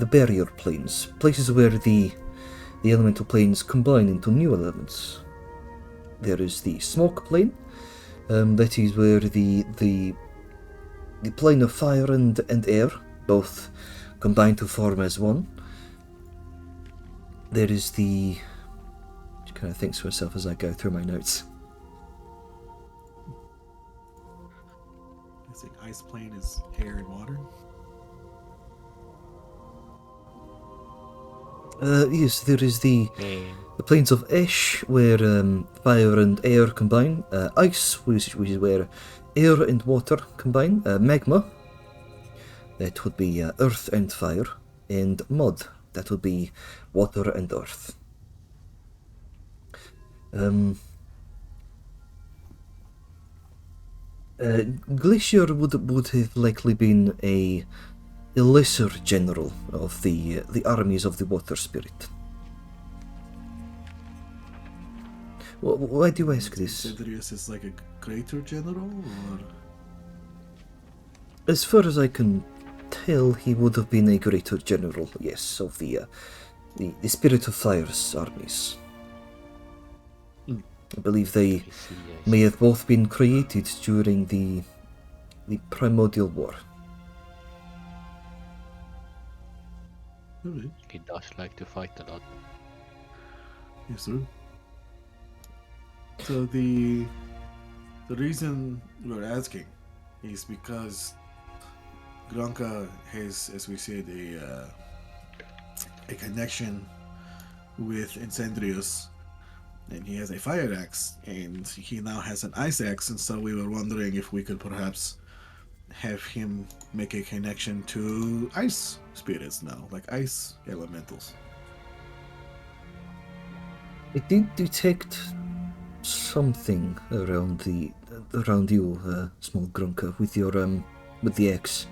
A: barrier planes, places where the elemental planes combine into new elements. There is the smoke plane, that is where the plane of fire and air both combine to form as one. There is the... Just kind of thinks to myself as I go through my notes.
E: I think ice plane is air and water.
A: Yes, there is the planes of ash, where fire and air combine. Ice, which is where air and water combine. Magma, that would be earth and fire. And mud, that would be water and earth. Glacier would have likely been a lesser general of the armies of the water spirit. Why do you ask this?
E: Cedrius is like a greater general, or?
A: As far as I can tell, he would have been a greater general, yes, of the Spirit of Fire's armies. I believe they may have both been created during the Primordial War.
E: Alright.
F: He does like to fight a lot.
E: Yes, sir. So the reason we're asking is because Gronka has, as we said, a connection with Incendrius, and he has a fire axe, and he now has an ice axe, and so we were wondering if we could perhaps have him make a connection to ice spirits now, like ice elementals.
A: I did detect something around you, small Grunker, with your with the axe.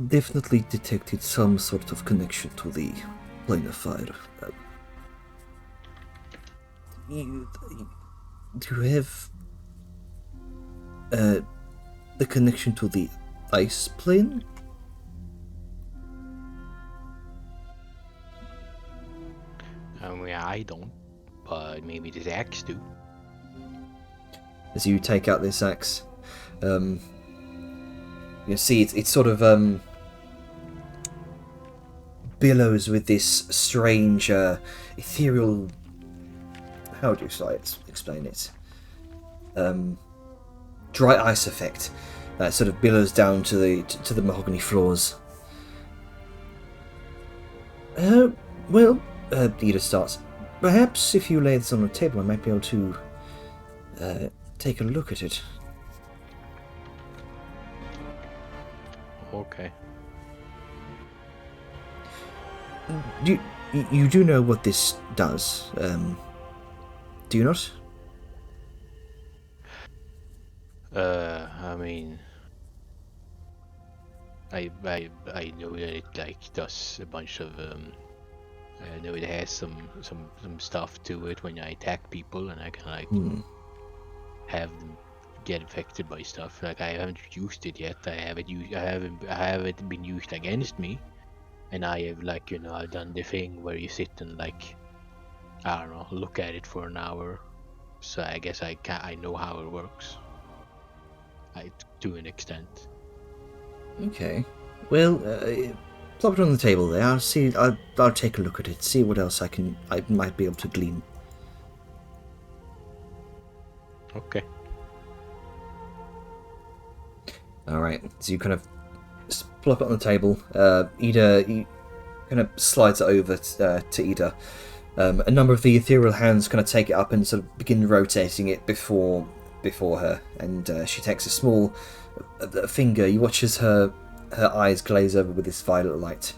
A: Definitely detected some sort of connection to the plane of fire. Do you have the connection to the ice plane?
F: I mean, I don't, but maybe the axe do.
A: As you take out this axe, you see it's sort of billows with this strange ethereal, how do you explain it? Dry ice effect that sort of billows down to the mahogany floors. Well, Ida starts. Perhaps if you lay this on the table, I might be able to take a look at it.
F: Okay.
A: You do know what this does, do you not?
F: I mean, I know that it like does a bunch of I know it has some stuff to it when I attack people, and I can like have them get affected by stuff. Like I haven't used it yet. I haven't been used against me, and I have like I've done the thing where you sit and like I don't know, look at it for an hour. So I guess I know how it works. To an extent.
A: Okay. Well, plop it on the table there. I'll see. I'll take a look at it. See what else I might be able to glean.
F: Okay.
A: All right. So you kind of plop it on the table. Ida, kind of slides it over to Ida. A number of the ethereal hands kind of take it up and sort of begin rotating it before her, and she takes a small finger. You watch as her eyes glaze over with this violet light,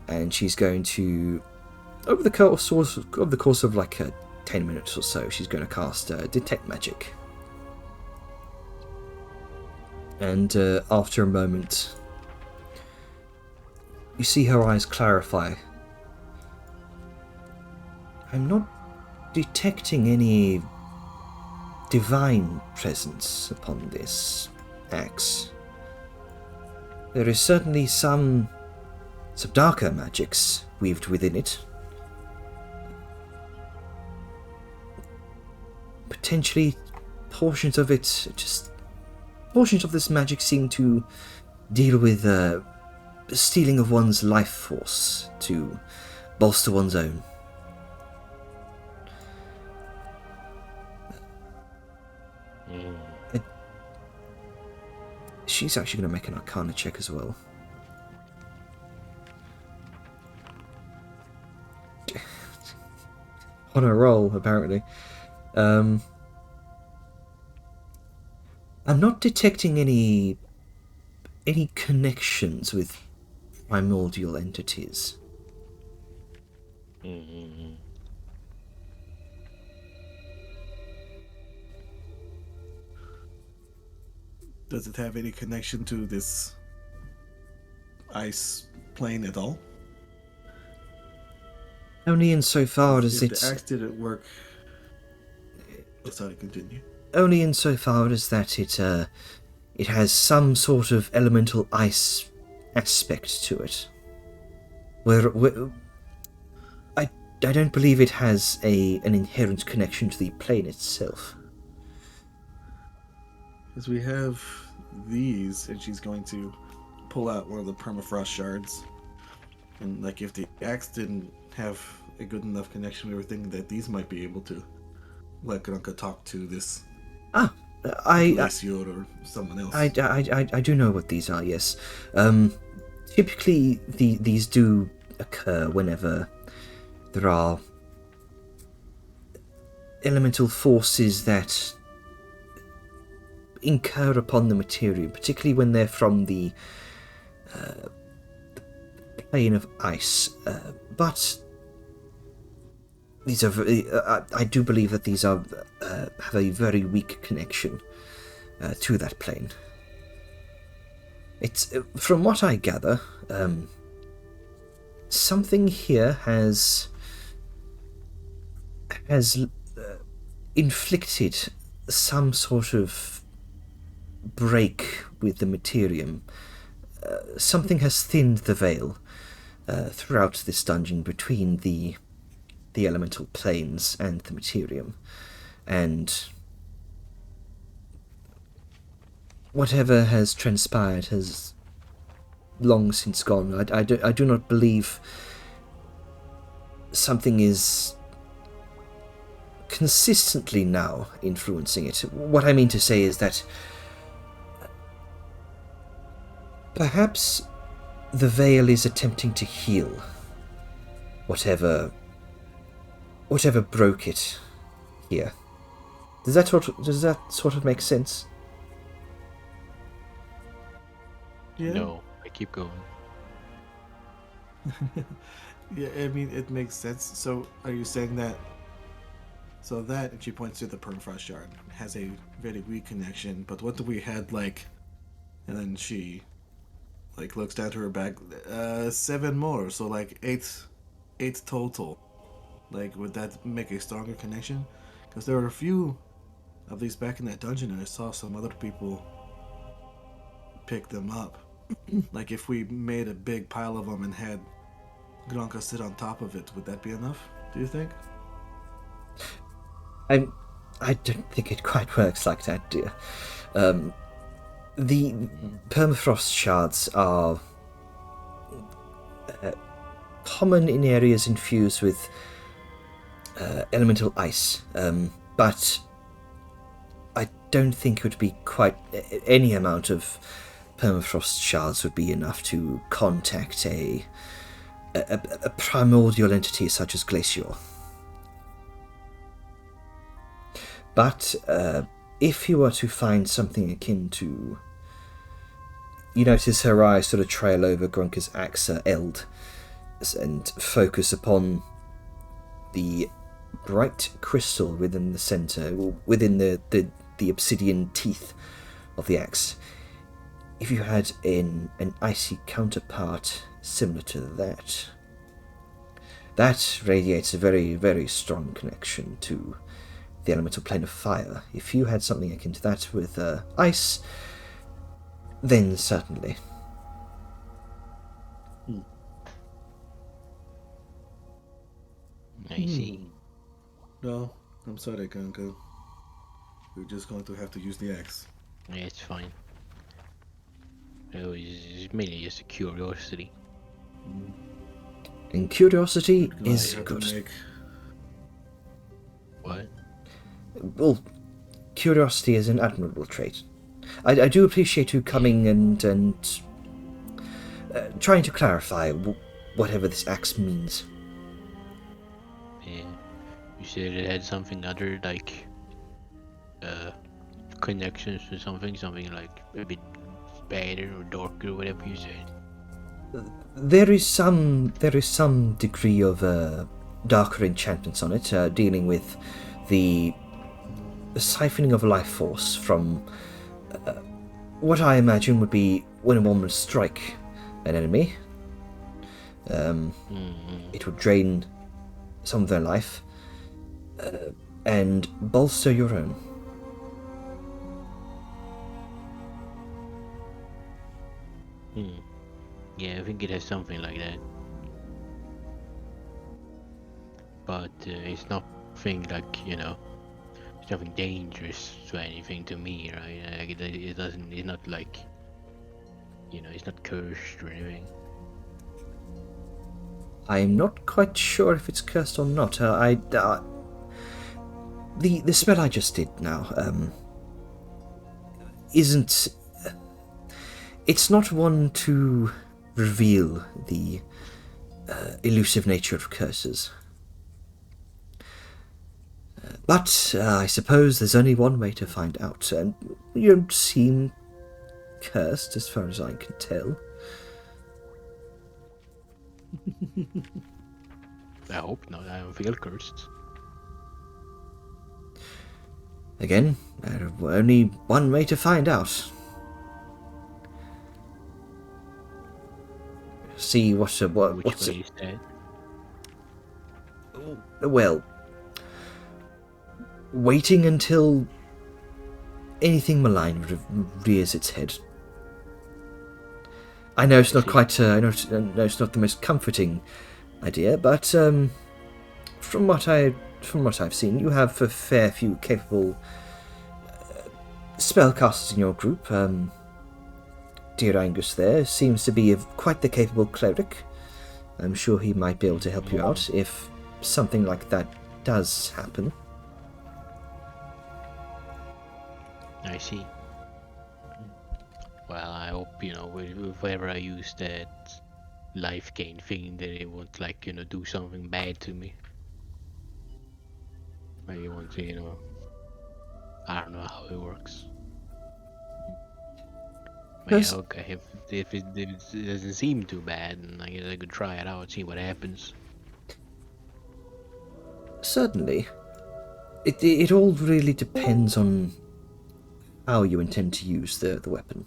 A: and she's going to, over the course of like 10 minutes or so, she's going to cast Detect Magic. And after a moment, you see her eyes clarify. I'm not detecting any divine presence upon this axe. There is certainly some darker magics weaved within it. Potentially portions of this magic seem to deal with stealing of one's life force to bolster one's own. She's actually going to make an Arcana check as well. On a roll, apparently. I'm not detecting any connections with primordial entities.
E: Does it have any connection to this ice plane at all?
A: Only insofar as
E: If
A: it's...
E: the axe didn't work... Oh, sorry, continue.
A: Only insofar as that it has some sort of elemental ice aspect to it. Where I don't believe it has an inherent connection to the plane itself.
E: Because we have these, and she's going to pull out one of the permafrost shards. And like, if the axe didn't have a good enough connection, we were thinking that these might be able to let Granka talk to this. Glacior or someone else.
A: I do know what these are. Yes. Typically, these do occur whenever there are elemental forces that incur upon the material, particularly when they're from the plane of ice. But these are I do believe that these are have a very weak connection to that plane. It's from what I gather, something here has inflicted some sort of break with the materium. Something has thinned the veil throughout this dungeon between the elemental planes and the materium, and whatever has transpired has long since gone. I do not believe something is consistently now influencing it. What I mean to say is that perhaps the veil is attempting to heal whatever broke it here. Does that sort of make sense?
E: Yeah.
F: No, I keep going.
E: Yeah, I mean, it makes sense. So, are you saying that... So that, and she points to the permafrost shard, has a very weak connection, but what do we had, like... And then she, like, looks down to her bag. 7 more, so, like, 8 total. Like, would that make a stronger connection? Because there were a few of these back in that dungeon, and I saw some other people pick them up. Like, if we made a big pile of them and had Granka sit on top of it, would that be enough, do you think?
A: I don't think it quite works like that, dear. The permafrost shards are common in areas infused with elemental ice, but I don't think it would be quite any amount of permafrost shards would be enough to contact a a primordial entity such as Glacior. But if you were to find something akin to... You notice her eyes sort of trail over Grunker's axe eld and focus upon the bright crystal within the center, within the obsidian teeth of the axe. If you had an icy counterpart similar to that radiates a very, very strong connection to the elemental plane of fire. If you had something akin to that with ice, then certainly.
F: I see.
E: No, I'm sorry, Gunka. We're just going to have to use the axe.
F: Yeah, it's fine. It was mainly just a curiosity.
A: And curiosity
E: I
A: is
E: have to
A: good.
E: make-
F: What?
A: Well, curiosity is an admirable trait. I do appreciate you coming and trying to clarify whatever this axe means.
F: Yeah. You said it had something other, like, connections to something like a bit better or darker, whatever you said.
A: There is some degree of darker enchantments on it, dealing with the siphoning of life force from what I imagine would be when a one would strike an enemy. It would drain some of their life and bolster your own.
F: Yeah, I think it has something like that. But it's nothing like, you know, it's nothing dangerous or anything to me, right? Like, it doesn't, it's not like, you know, it's not cursed or anything.
A: I'm not quite sure if it's cursed or not. The spell I just did now isn't. It's not one to reveal the elusive nature of curses. But I suppose there's only one way to find out, and you don't seem cursed as far as I can tell.
F: I hope not, I don't feel cursed.
A: Again, there's only one way to find out. See what's
F: Which
A: it?
F: way is that?
A: Well, waiting until anything malign rears its head. I know it's not quite. I know it's not the most comforting idea, but from what I've seen, you have a fair few capable spellcasters in your group. Dear Angus there seems to be quite the capable cleric. I'm sure he might be able to help you out if something like that does happen.
F: I see. Well, I hope, you know, whenever I use that life gain thing, that it won't, like, you know, do something bad to me. Like, it won't, you know, I don't know how it works. But
A: Yes.
F: yeah, okay, if it doesn't seem too bad, then I guess I could try it out, see what happens.
A: Certainly. It all really depends on how you intend to use the weapon.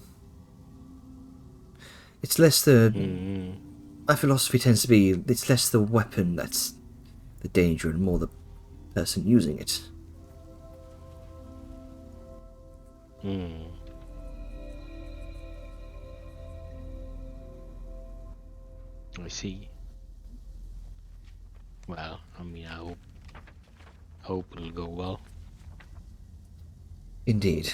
A: It's less my philosophy tends to be, it's less the weapon that's the danger and more the person using it.
F: I see. Well, I mean, I hope it'll go well.
A: Indeed.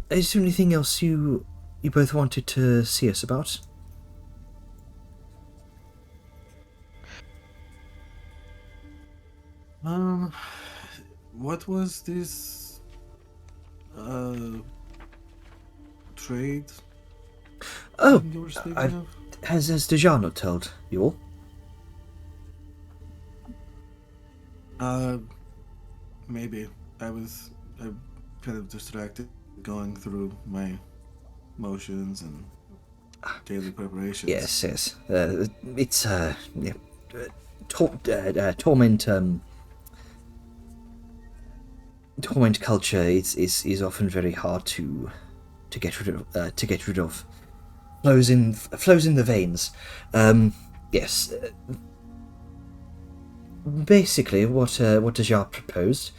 A: Is there anything else you both wanted to see us about?
E: What was this trade
A: Oh,
E: you were speaking
A: I
E: of?
A: Has Dejano told you all?
E: Maybe. I'm kind of distracted going through my motions and daily preparations.
A: Yes. It's yeah, torment. Torment culture is often very hard to get rid of. Flows in the veins. Yes. Basically, what Dejar proposed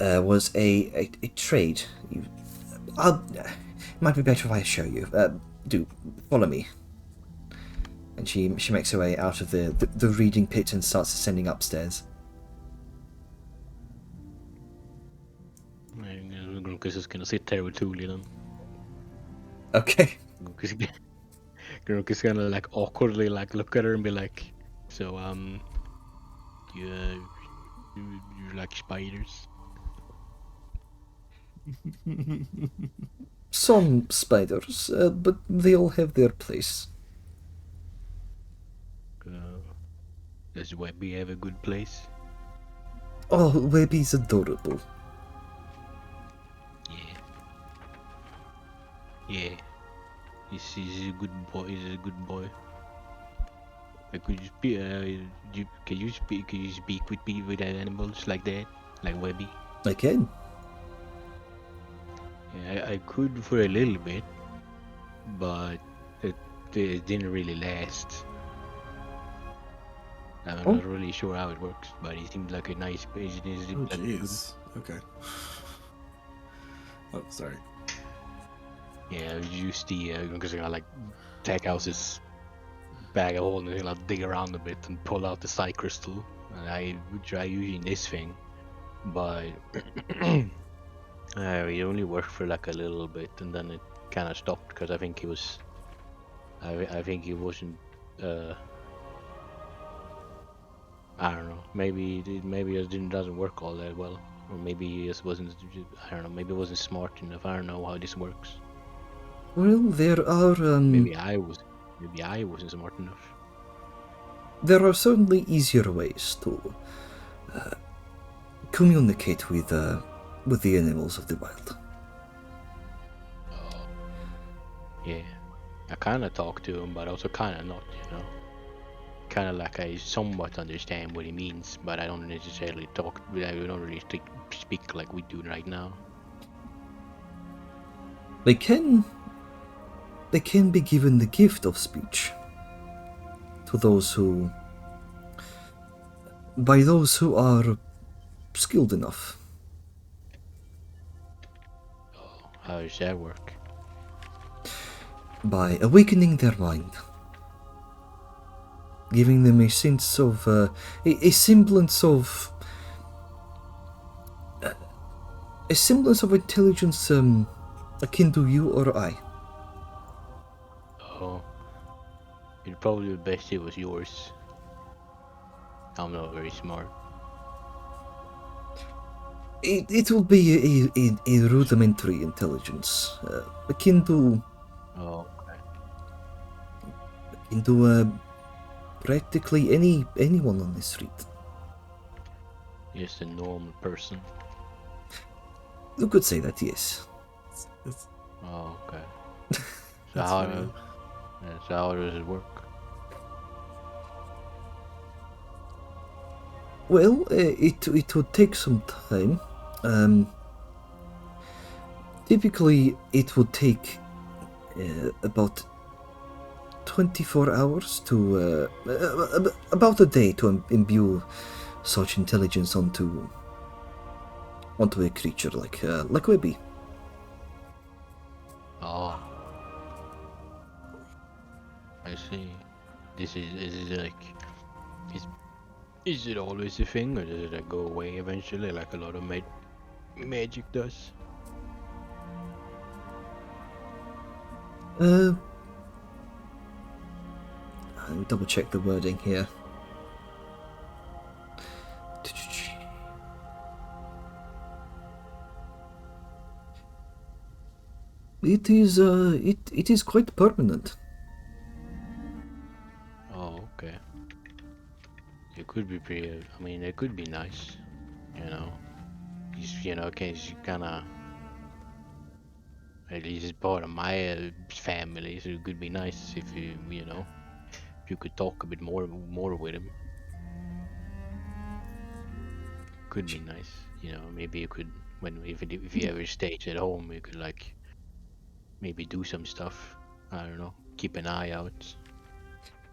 A: was a trade. It might be better if I show you. Do follow me. And she makes her way out of the reading pit and starts ascending upstairs.
F: Grunkus is gonna sit there with Thule then.
A: Okay.
F: Grunk is gonna like awkwardly like look at her and be like, so you like spiders?
A: Some spiders, but they all have their place.
F: Does Webby have a good place?
A: Oh, Webby's adorable.
F: Yeah. He's a good boy. He's a good boy. Could you speak? Can you speak with people, with animals like that, like Webby?
A: I can.
F: Yeah, I could for a little bit, but it didn't really last. I'm not really sure how it works, but he seemed like a nice person.
E: Oh, jeez. Okay. Oh, sorry.
F: Yeah, use the because I like take out his bag of holding and like dig around a bit and pull out the psi crystal. And I would try using this thing, but it only worked for like a little bit, and then it kind of stopped because I think he was. I think he wasn't. I don't know. Maybe it doesn't work all that well, or maybe he just wasn't. I don't know. Maybe it wasn't smart enough. I don't know how this works.
A: Well, there are.
F: Maybe I wasn't smart enough.
A: There are certainly easier ways to communicate with the animals of the wild.
F: Oh, yeah. I kind of talk to him, but also kind of not. Kind of like I somewhat understand what he means, but I don't necessarily talk. I don't really speak like we do right now.
A: They can be given the gift of speech to those who are skilled enough.
F: Oh, how does that work?
A: By awakening their mind, giving them a sense of a semblance of intelligence akin to you or I.
F: Oh, it'd probably be best it was yours. I'm not very smart.
A: It will be a rudimentary intelligence, akin to practically anyone on the street.
F: Just a normal person.
A: You could say that, yes.
F: Oh, okay. So how does it work?
A: Well, it would take some time. Typically, it would take about 24 hours to about a day to imbue such intelligence onto a creature like Webby.
F: Oh, I see. Is it like is it always a thing, or does it like, go away eventually, like a lot of magic does?
A: I'll double check the wording here. It is quite permanent.
F: could be pretty. I mean, it could be nice, you know. You know, cause you kinda. At least it's part of my family, so it could be nice if you know, if you could talk a bit more with him. Could be nice, you know. Maybe you could, if you ever stays at home, you could like maybe do some stuff. I don't know. Keep an eye out.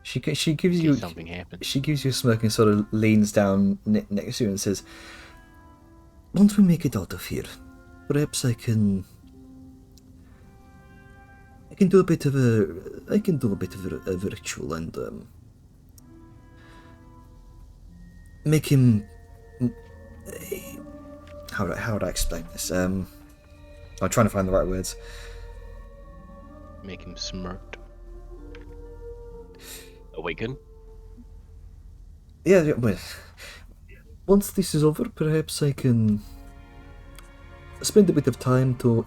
A: She gives
F: In
A: you
F: case something happens.
A: She gives you a smirk and sort of leans down next to you and says, "Once we make it out of here, perhaps I can do a bit of a ritual and make him. How would I explain this? I'm trying to find the right words.
F: Make him smirk.
B: Awaken?
A: Yeah, well, once this is over, perhaps I can spend a bit of time to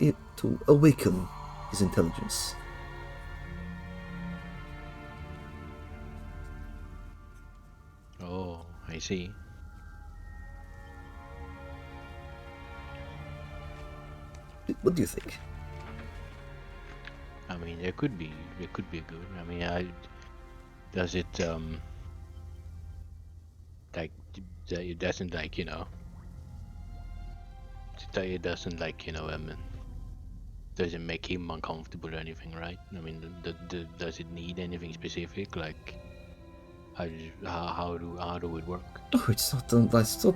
A: awaken his intelligence."
F: Oh, I see.
A: What do you think?
F: I mean, it could be good. I mean, does it like it doesn't like, you know, it doesn't like, you know, doesn't make him uncomfortable or anything, right? I mean, does it need anything specific? Like, how do it work?
A: Oh, it's not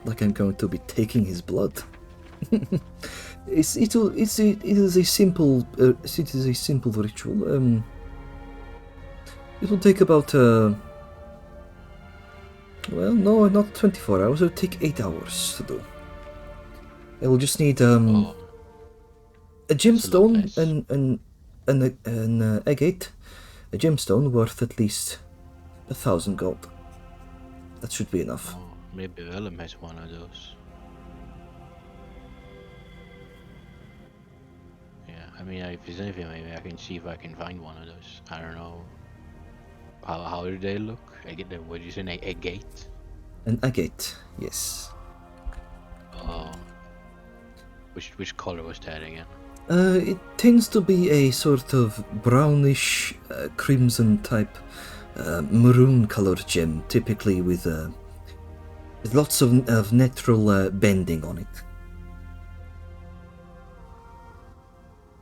A: like I'm going to be taking his blood. It is a simple ritual. It will take about well, no, not 24 hours. It'll take 8 hours to do. I will just need a gemstone and an agate. A gemstone worth at least 1,000 gold. That should be enough.
F: Oh, maybe Willem has one of those. I mean, if there's anything, maybe I can see if I can find one of those. I don't know. How do they look? I get the, what did you say, a gate?
A: An agate, yes.
F: Oh. Which color was that again?
A: It tends to be a sort of brownish, crimson type, maroon colored gem, typically with lots of natural bending on it.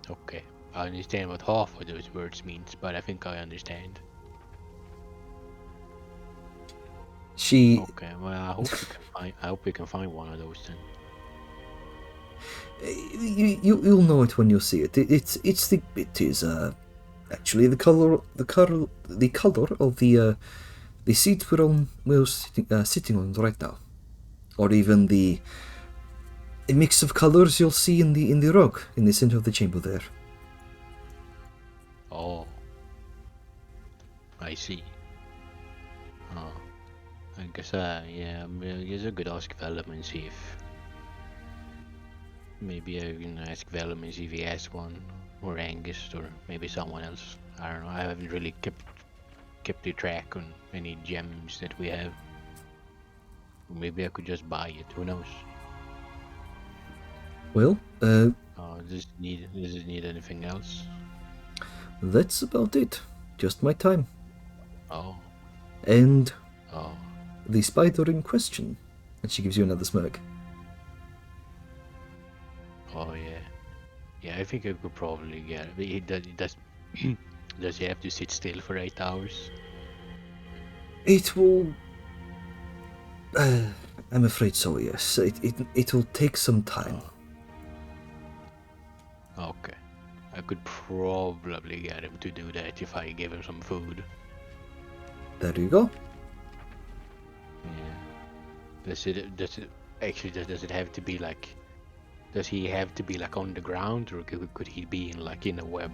F: Okay, I understand what half of those words means, but I think I understand. Okay, well, I hope we can find one of those then.
A: You'll know it when you see it. It is actually the color of the seat we're sitting on right now, or even a mix of colors you'll see in the rug in the center of the chamber there.
F: Oh, I see. Oh, I guess yeah, I guess I could ask Velum and see if maybe I can ask Velum and see if he has one, or Angus, or maybe someone else. I don't know. I haven't really kept the track on any gems that we have. Maybe I could just buy it. Who knows?
A: Well,
F: does it need anything else?
A: That's about it. Just my time.
F: Oh.
A: And
F: Oh.
A: the spider in question. And she gives you another smirk.
F: Oh yeah. Yeah, I think I could probably get it. Does he have to sit still for 8 hours?
A: It will. I'm afraid so. Yes. It will take some time.
F: Okay. I could probably get him to do that if I give him some food.
A: There you go.
F: Yeah. Does it have to be like? Does he have to be like on the ground, or could he be in a web?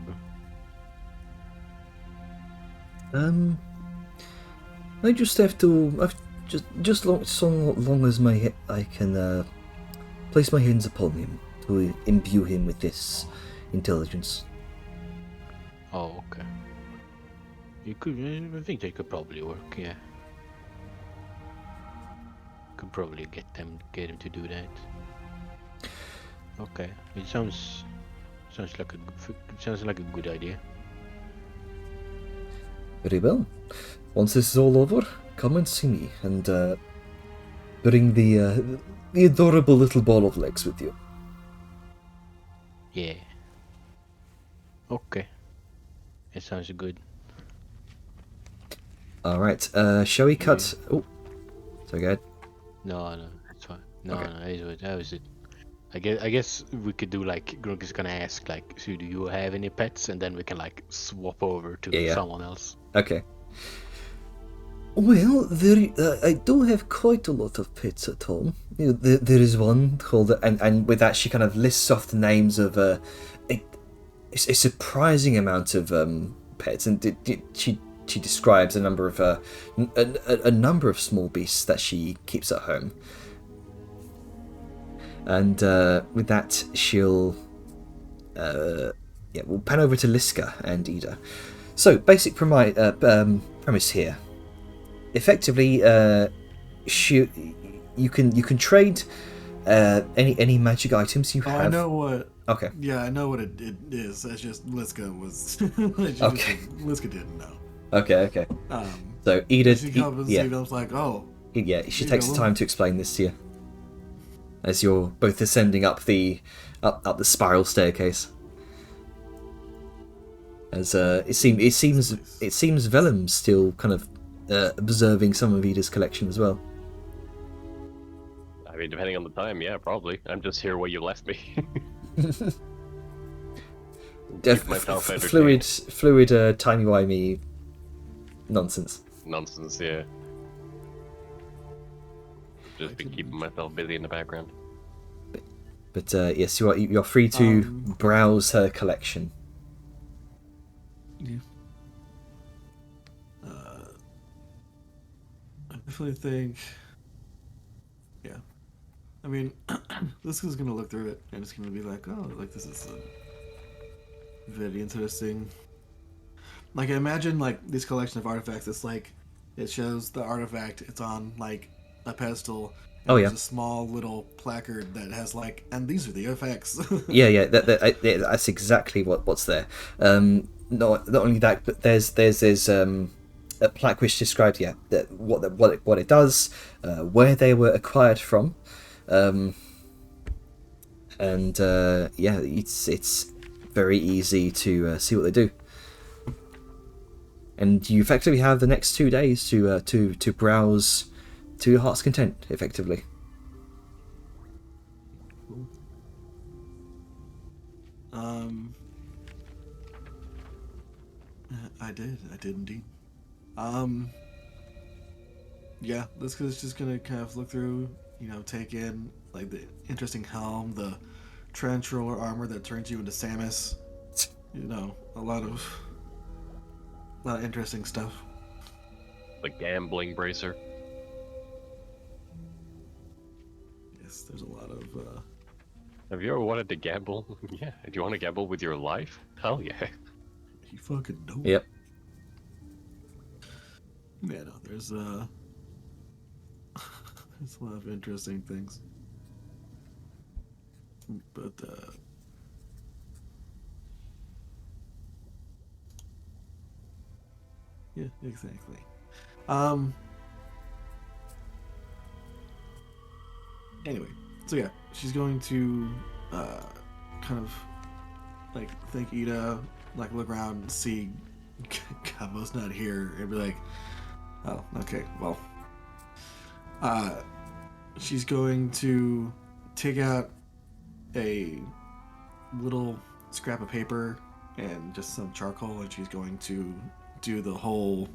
A: I just have to. So long as I can place my hands upon him to imbue him with this intelligence.
F: Oh, okay. You could. I think that could probably work. Yeah. could probably get him to do that. Okay, it sounds like a good idea.
A: Very well. Once this is all over, come and see me, and bring the adorable little ball of legs with you.
F: Yeah. Okay. It sounds good.
A: All right. Shall we cut? Oh, sorry, go ahead.
F: No, that's fine. No,
A: Okay.
F: that was it. I guess we could do like Grunk is gonna ask like, so do you have any pets? And then we can like swap over to
A: Yeah.
F: someone else.
A: Okay. Well, I do have quite a lot of pets at home. There is one called, and with that she kind of lists off the names of a surprising amount of pets, and she describes a number of a number of small beasts that she keeps at home. And with that, she'll we'll pan over to Liska and Ida. So, basic premise here. Effectively, you can trade any magic items you have.
E: I know what.
A: Okay.
E: Yeah, I know what it is. It's just Liska was.
A: Okay.
E: Liska didn't know.
A: Okay. So Ida,
E: She comes and
A: yeah,
E: I was like, oh.
A: yeah, she
E: Ida,
A: takes the time to explain this to you as you're both ascending up the spiral staircase. As it seems Vellum's still kind of observing some of Ida's collection as well.
B: I mean, depending on the time, yeah, probably. I'm just here where you left me. Keep myself entertained.
A: fluid timey-wimey nonsense.
B: Nonsense, yeah. Just been keeping myself busy in the background.
A: But yes, you're free to browse her collection.
E: Yeah. I definitely think. Yeah. I mean, Liska's gonna look through it and it's gonna be like, oh, like this is very interesting. Like, I imagine like this collection of artifacts. It's like it shows the artifact. It's on like a pedestal. And
A: Oh, yeah.
E: There's a small little placard that has like, and these are the effects.
A: Yeah, that's exactly what's there. Not only that, but there's a plaque which describes what it does, where they were acquired from, and it's very easy to see what they do. And you effectively have the next 2 days to browse to your heart's content, effectively.
E: I did indeed. Yeah, Liska's just gonna kind of look through, take in like the interesting helm, the trench roller armor that turns you into Samus. A lot of interesting stuff.
B: The gambling bracer.
E: Yes, there's a lot of.
B: Have you ever wanted to gamble? Yeah. Do you want to gamble with your life? Hell yeah.
E: You fucking know.
A: Yep.
E: Yeah, no, there's there's a lot of interesting things. But yeah, exactly. Anyway, so yeah, she's going to kind of like thank Ida, like look around and see Cabo's not here, and be like, oh, okay, well. She's going to take out a little scrap of paper and just some charcoal, and she's going to do the whole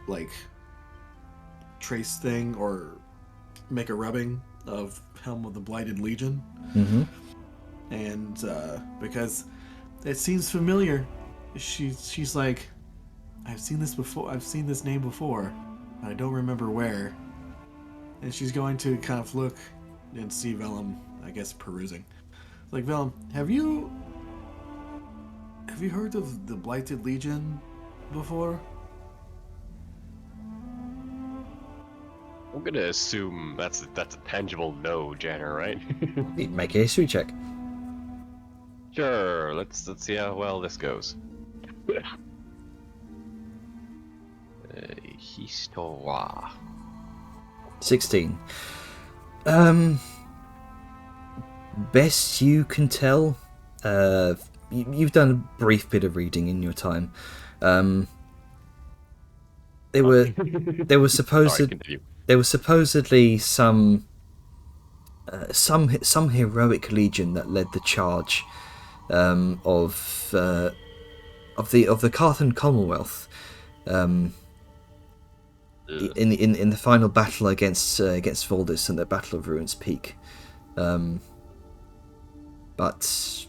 E: like trace thing, or make a rubbing of Helm of the Blighted Legion.
A: Mm-hmm.
E: And because it seems familiar, she's like, I've seen this before. I've seen this name before, but I don't remember where. And she's going to kind of look and see Vellum, I guess, perusing. Like, Vellum, have you heard of the Blighted Legion before?
B: I'm gonna assume that's a tangible no, Jenner, right?
A: Make a history check.
B: Sure. Let's see how well this goes. Histoire.
A: 16. Best you can tell, you've done a brief bit of reading in your time. There were supposedly some heroic legion that led the charge of the Carthan Commonwealth in the final battle against Voldis and the Battle of Ruins Peak. But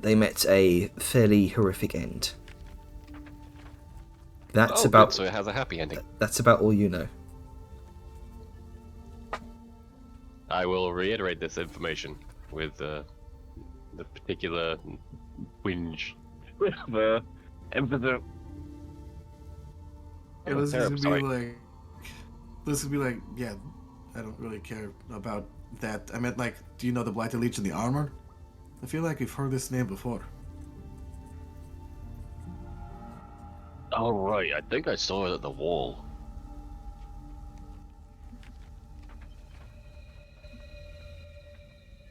A: they met a fairly horrific end. That's about.
B: Good, so it has a happy ending.
A: That's about all you know.
B: I will reiterate this information with the particular whinge of emphasis.
E: Yeah, this
B: Terrible,
E: would
B: sorry.
E: be like, yeah, I don't really care about that. I meant, like, do you know the Blighted Legion, the Armored? I feel like we've heard this name before.
B: Oh right, I think I saw it at the wall.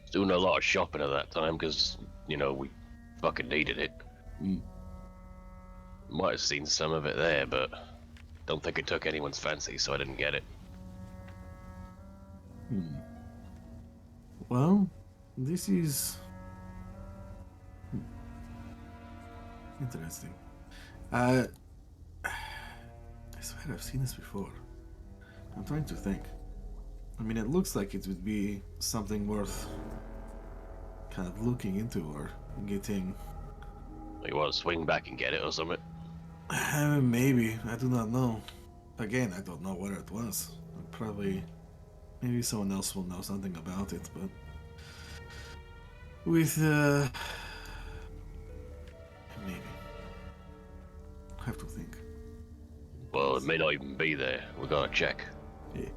B: Was doing a lot of shopping at that time because, you know, we fucking needed it. Might have seen some of it there, but don't think it took anyone's fancy, so I didn't get it.
E: Well, this is interesting. I swear I've seen this before. I'm trying to think. I mean, it looks like it would be something worth kind of looking into or getting.
B: You want to swing back and get it or something?
E: Maybe. I do not know. Again, I don't know where it was. Probably. Maybe someone else will know something about it, but. With, maybe. I have to think.
B: Well, it may not even be there. We gotta check.
E: Yeah.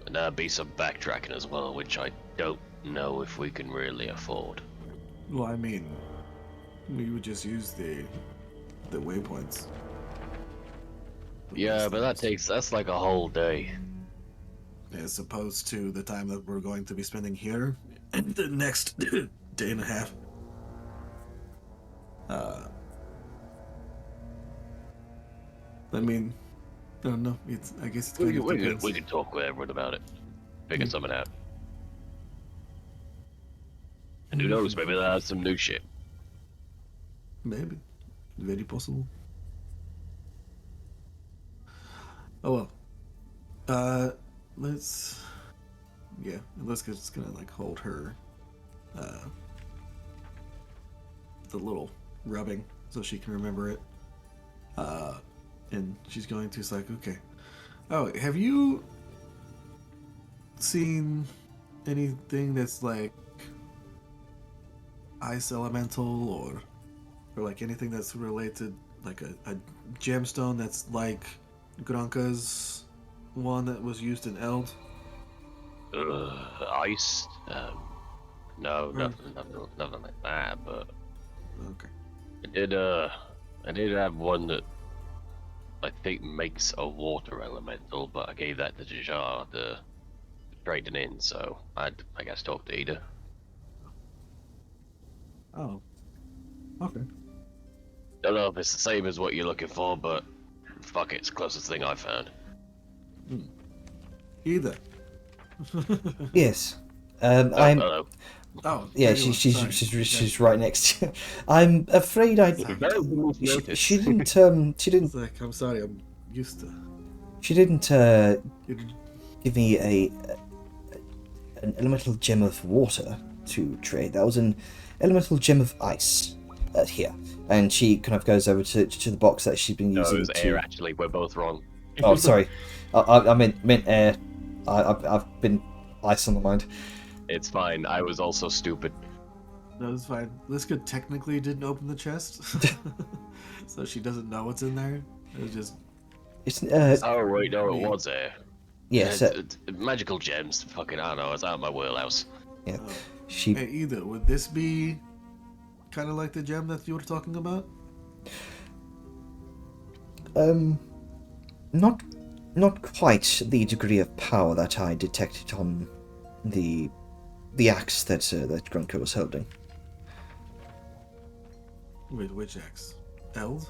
B: And there'll be some backtracking as well, which I don't know if we can really afford.
E: Well, I mean, we would just use the waypoints.
B: Yeah, but that's like a whole day.
E: As opposed to the time that we're going to be spending here and the next day and a half. I mean, I don't know. I guess it's kind of depends.
B: We can talk with everyone about it. Figure something out. And who knows, maybe they'll have some new shit.
E: Maybe. Very possible. Oh well. Let's just gonna like hold her the little rubbing so she can remember it. And she's going to, it's like, okay. Oh, have you seen anything that's like ice elemental or like anything that's related, like a gemstone that's like Granka's one that was used in Eld?
B: Ice? No, nothing like that, but
E: Okay.
B: I did have one that I think makes a water elemental, but I gave that to Jajar to trade it in, so I guess talk to Ida.
E: Oh. Okay.
B: Don't know if it's the same as what you're looking for, but fuck it, it's the closest thing I found.
E: Either.
A: Yes. I'm.
B: Hello.
E: Oh.
A: Yeah,
E: there you are. Sorry.
A: she's right next to you. I'm afraid she didn't
E: It's like, I'm sorry, I'm used to.
A: she didn't
E: it.
A: give me an elemental gem of water to trade. That was an elemental gem of ice here, and she kind of goes over to the box that she's been
B: No,
A: using
B: it was
A: to.
B: air, actually. We're both wrong.
A: Oh, sorry, I meant air. I've been ice on the mind.
B: It's fine. I was also stupid.
E: No, it's fine. Liska technically didn't open the chest, so she doesn't know what's in there. It was just
A: It's
B: Oh wait, no, it was there.
A: yes.
B: Magical gems. Fucking, I don't know. It's out of my wheelhouse.
A: Yeah. She
E: Hey, Ida, would this be kind of like the gem that you were talking about?
A: not quite the degree of power that I detected on the axe that Grunko was holding.
E: Wait, which axe? Eld?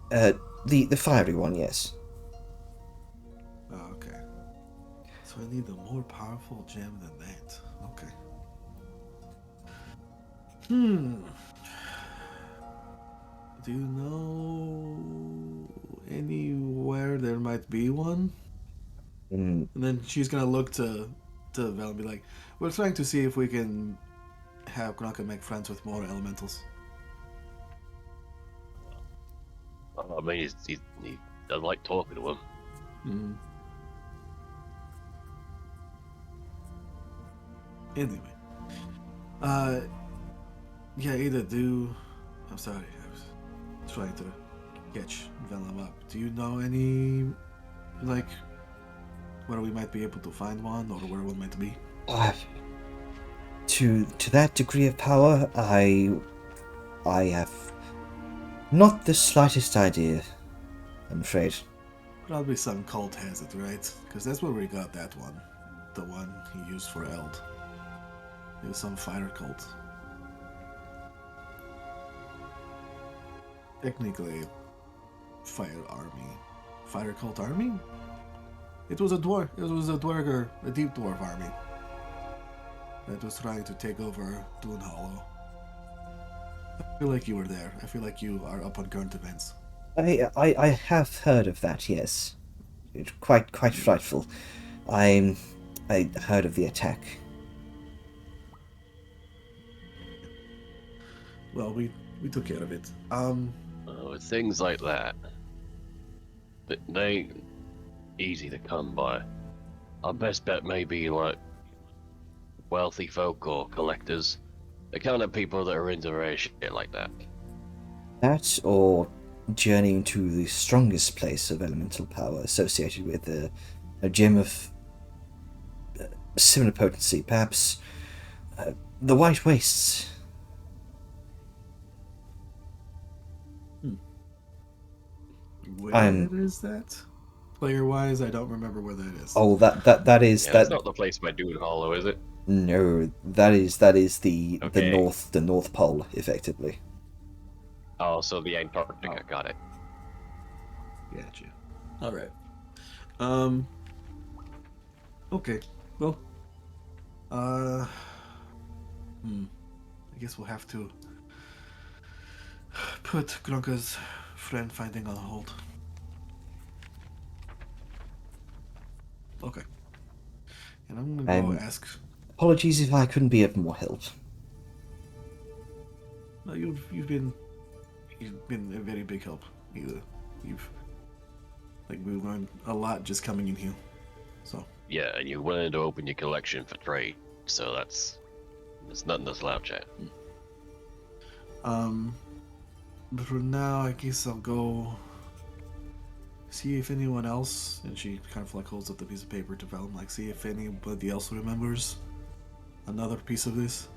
A: The fiery one, yes.
E: Oh, okay. So I need a more powerful gem than that. Okay. Do you know anywhere there might be one?
A: Mm,
E: And then she's gonna look to Vel and be like, "We're trying to see if we can have Grunka make friends with more elementals."
B: I mean, he does like talking to him.
E: Mm. Anyway, yeah, Ada, I'm sorry, I was trying to catch Venom up. Do you know any, like, where we might be able to find one, or where one might be?
A: to that degree of power, I have not the slightest idea, I'm afraid.
E: Probably some cult has it, right? Because that's where we got that one. The one he used for Eld. It was some fire cult. Technically, fire army. Fire cult army? It was a dwarf. It was a dwarger, a deep dwarf army that was trying to take over Dune Hollow. I feel like you were there. I feel like you are up on current events.
A: I have heard of that, yes. It's quite frightful. I heard of the attack.
E: Well, we took care of it.
B: With things like that, but they ain't easy to come by. Our best bet may be like wealthy folk or collectors, the kind of people that are into rare shit like that.
A: That, or journeying to the strongest place of elemental power associated with a gem of similar potency, perhaps the White Wastes.
E: Where is that? Player-wise, I don't remember where that is.
A: Oh, that is
B: Yeah,
A: that.
B: that's not the place by Dune Hollow, is it?
A: No, that is the
B: Okay.
A: the North Pole, effectively.
B: Oh, so the Antarctica. Got it.
E: Gotcha. All right. Okay. Well. I guess we'll have to put Grunka's friend finding on hold. Okay. And I'm gonna go ask.
A: Apologies if I couldn't be of more help.
E: No, you've been a very big help. You've we learned a lot just coming in here. So
B: Yeah, and you're willing to open your collection for trade, so that's nothing to slouch at.
E: but for now, I guess I'll go see if anyone else. And she kind of like holds up the piece of paper to Val, like see if anybody else remembers another piece of this.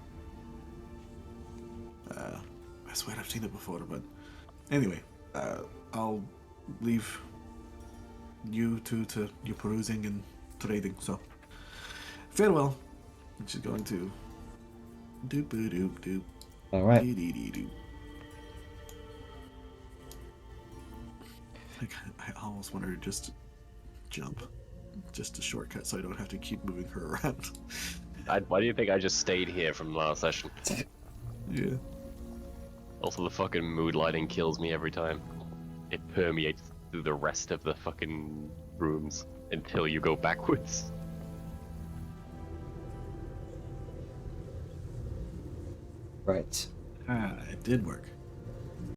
E: I swear I've seen it before, but anyway, I'll leave you two to your perusing and trading. So farewell. And she's going to doop doop doop.
A: All right.
E: Dee-dee-dee-doo. Like, I almost want her to just jump, just a shortcut, so I don't have to keep moving her around.
B: Why do you think I just stayed here from last session?
E: Yeah.
B: Also, the fucking mood lighting kills me every time. It permeates through the rest of the fucking rooms until you go backwards.
A: Right.
E: It did work.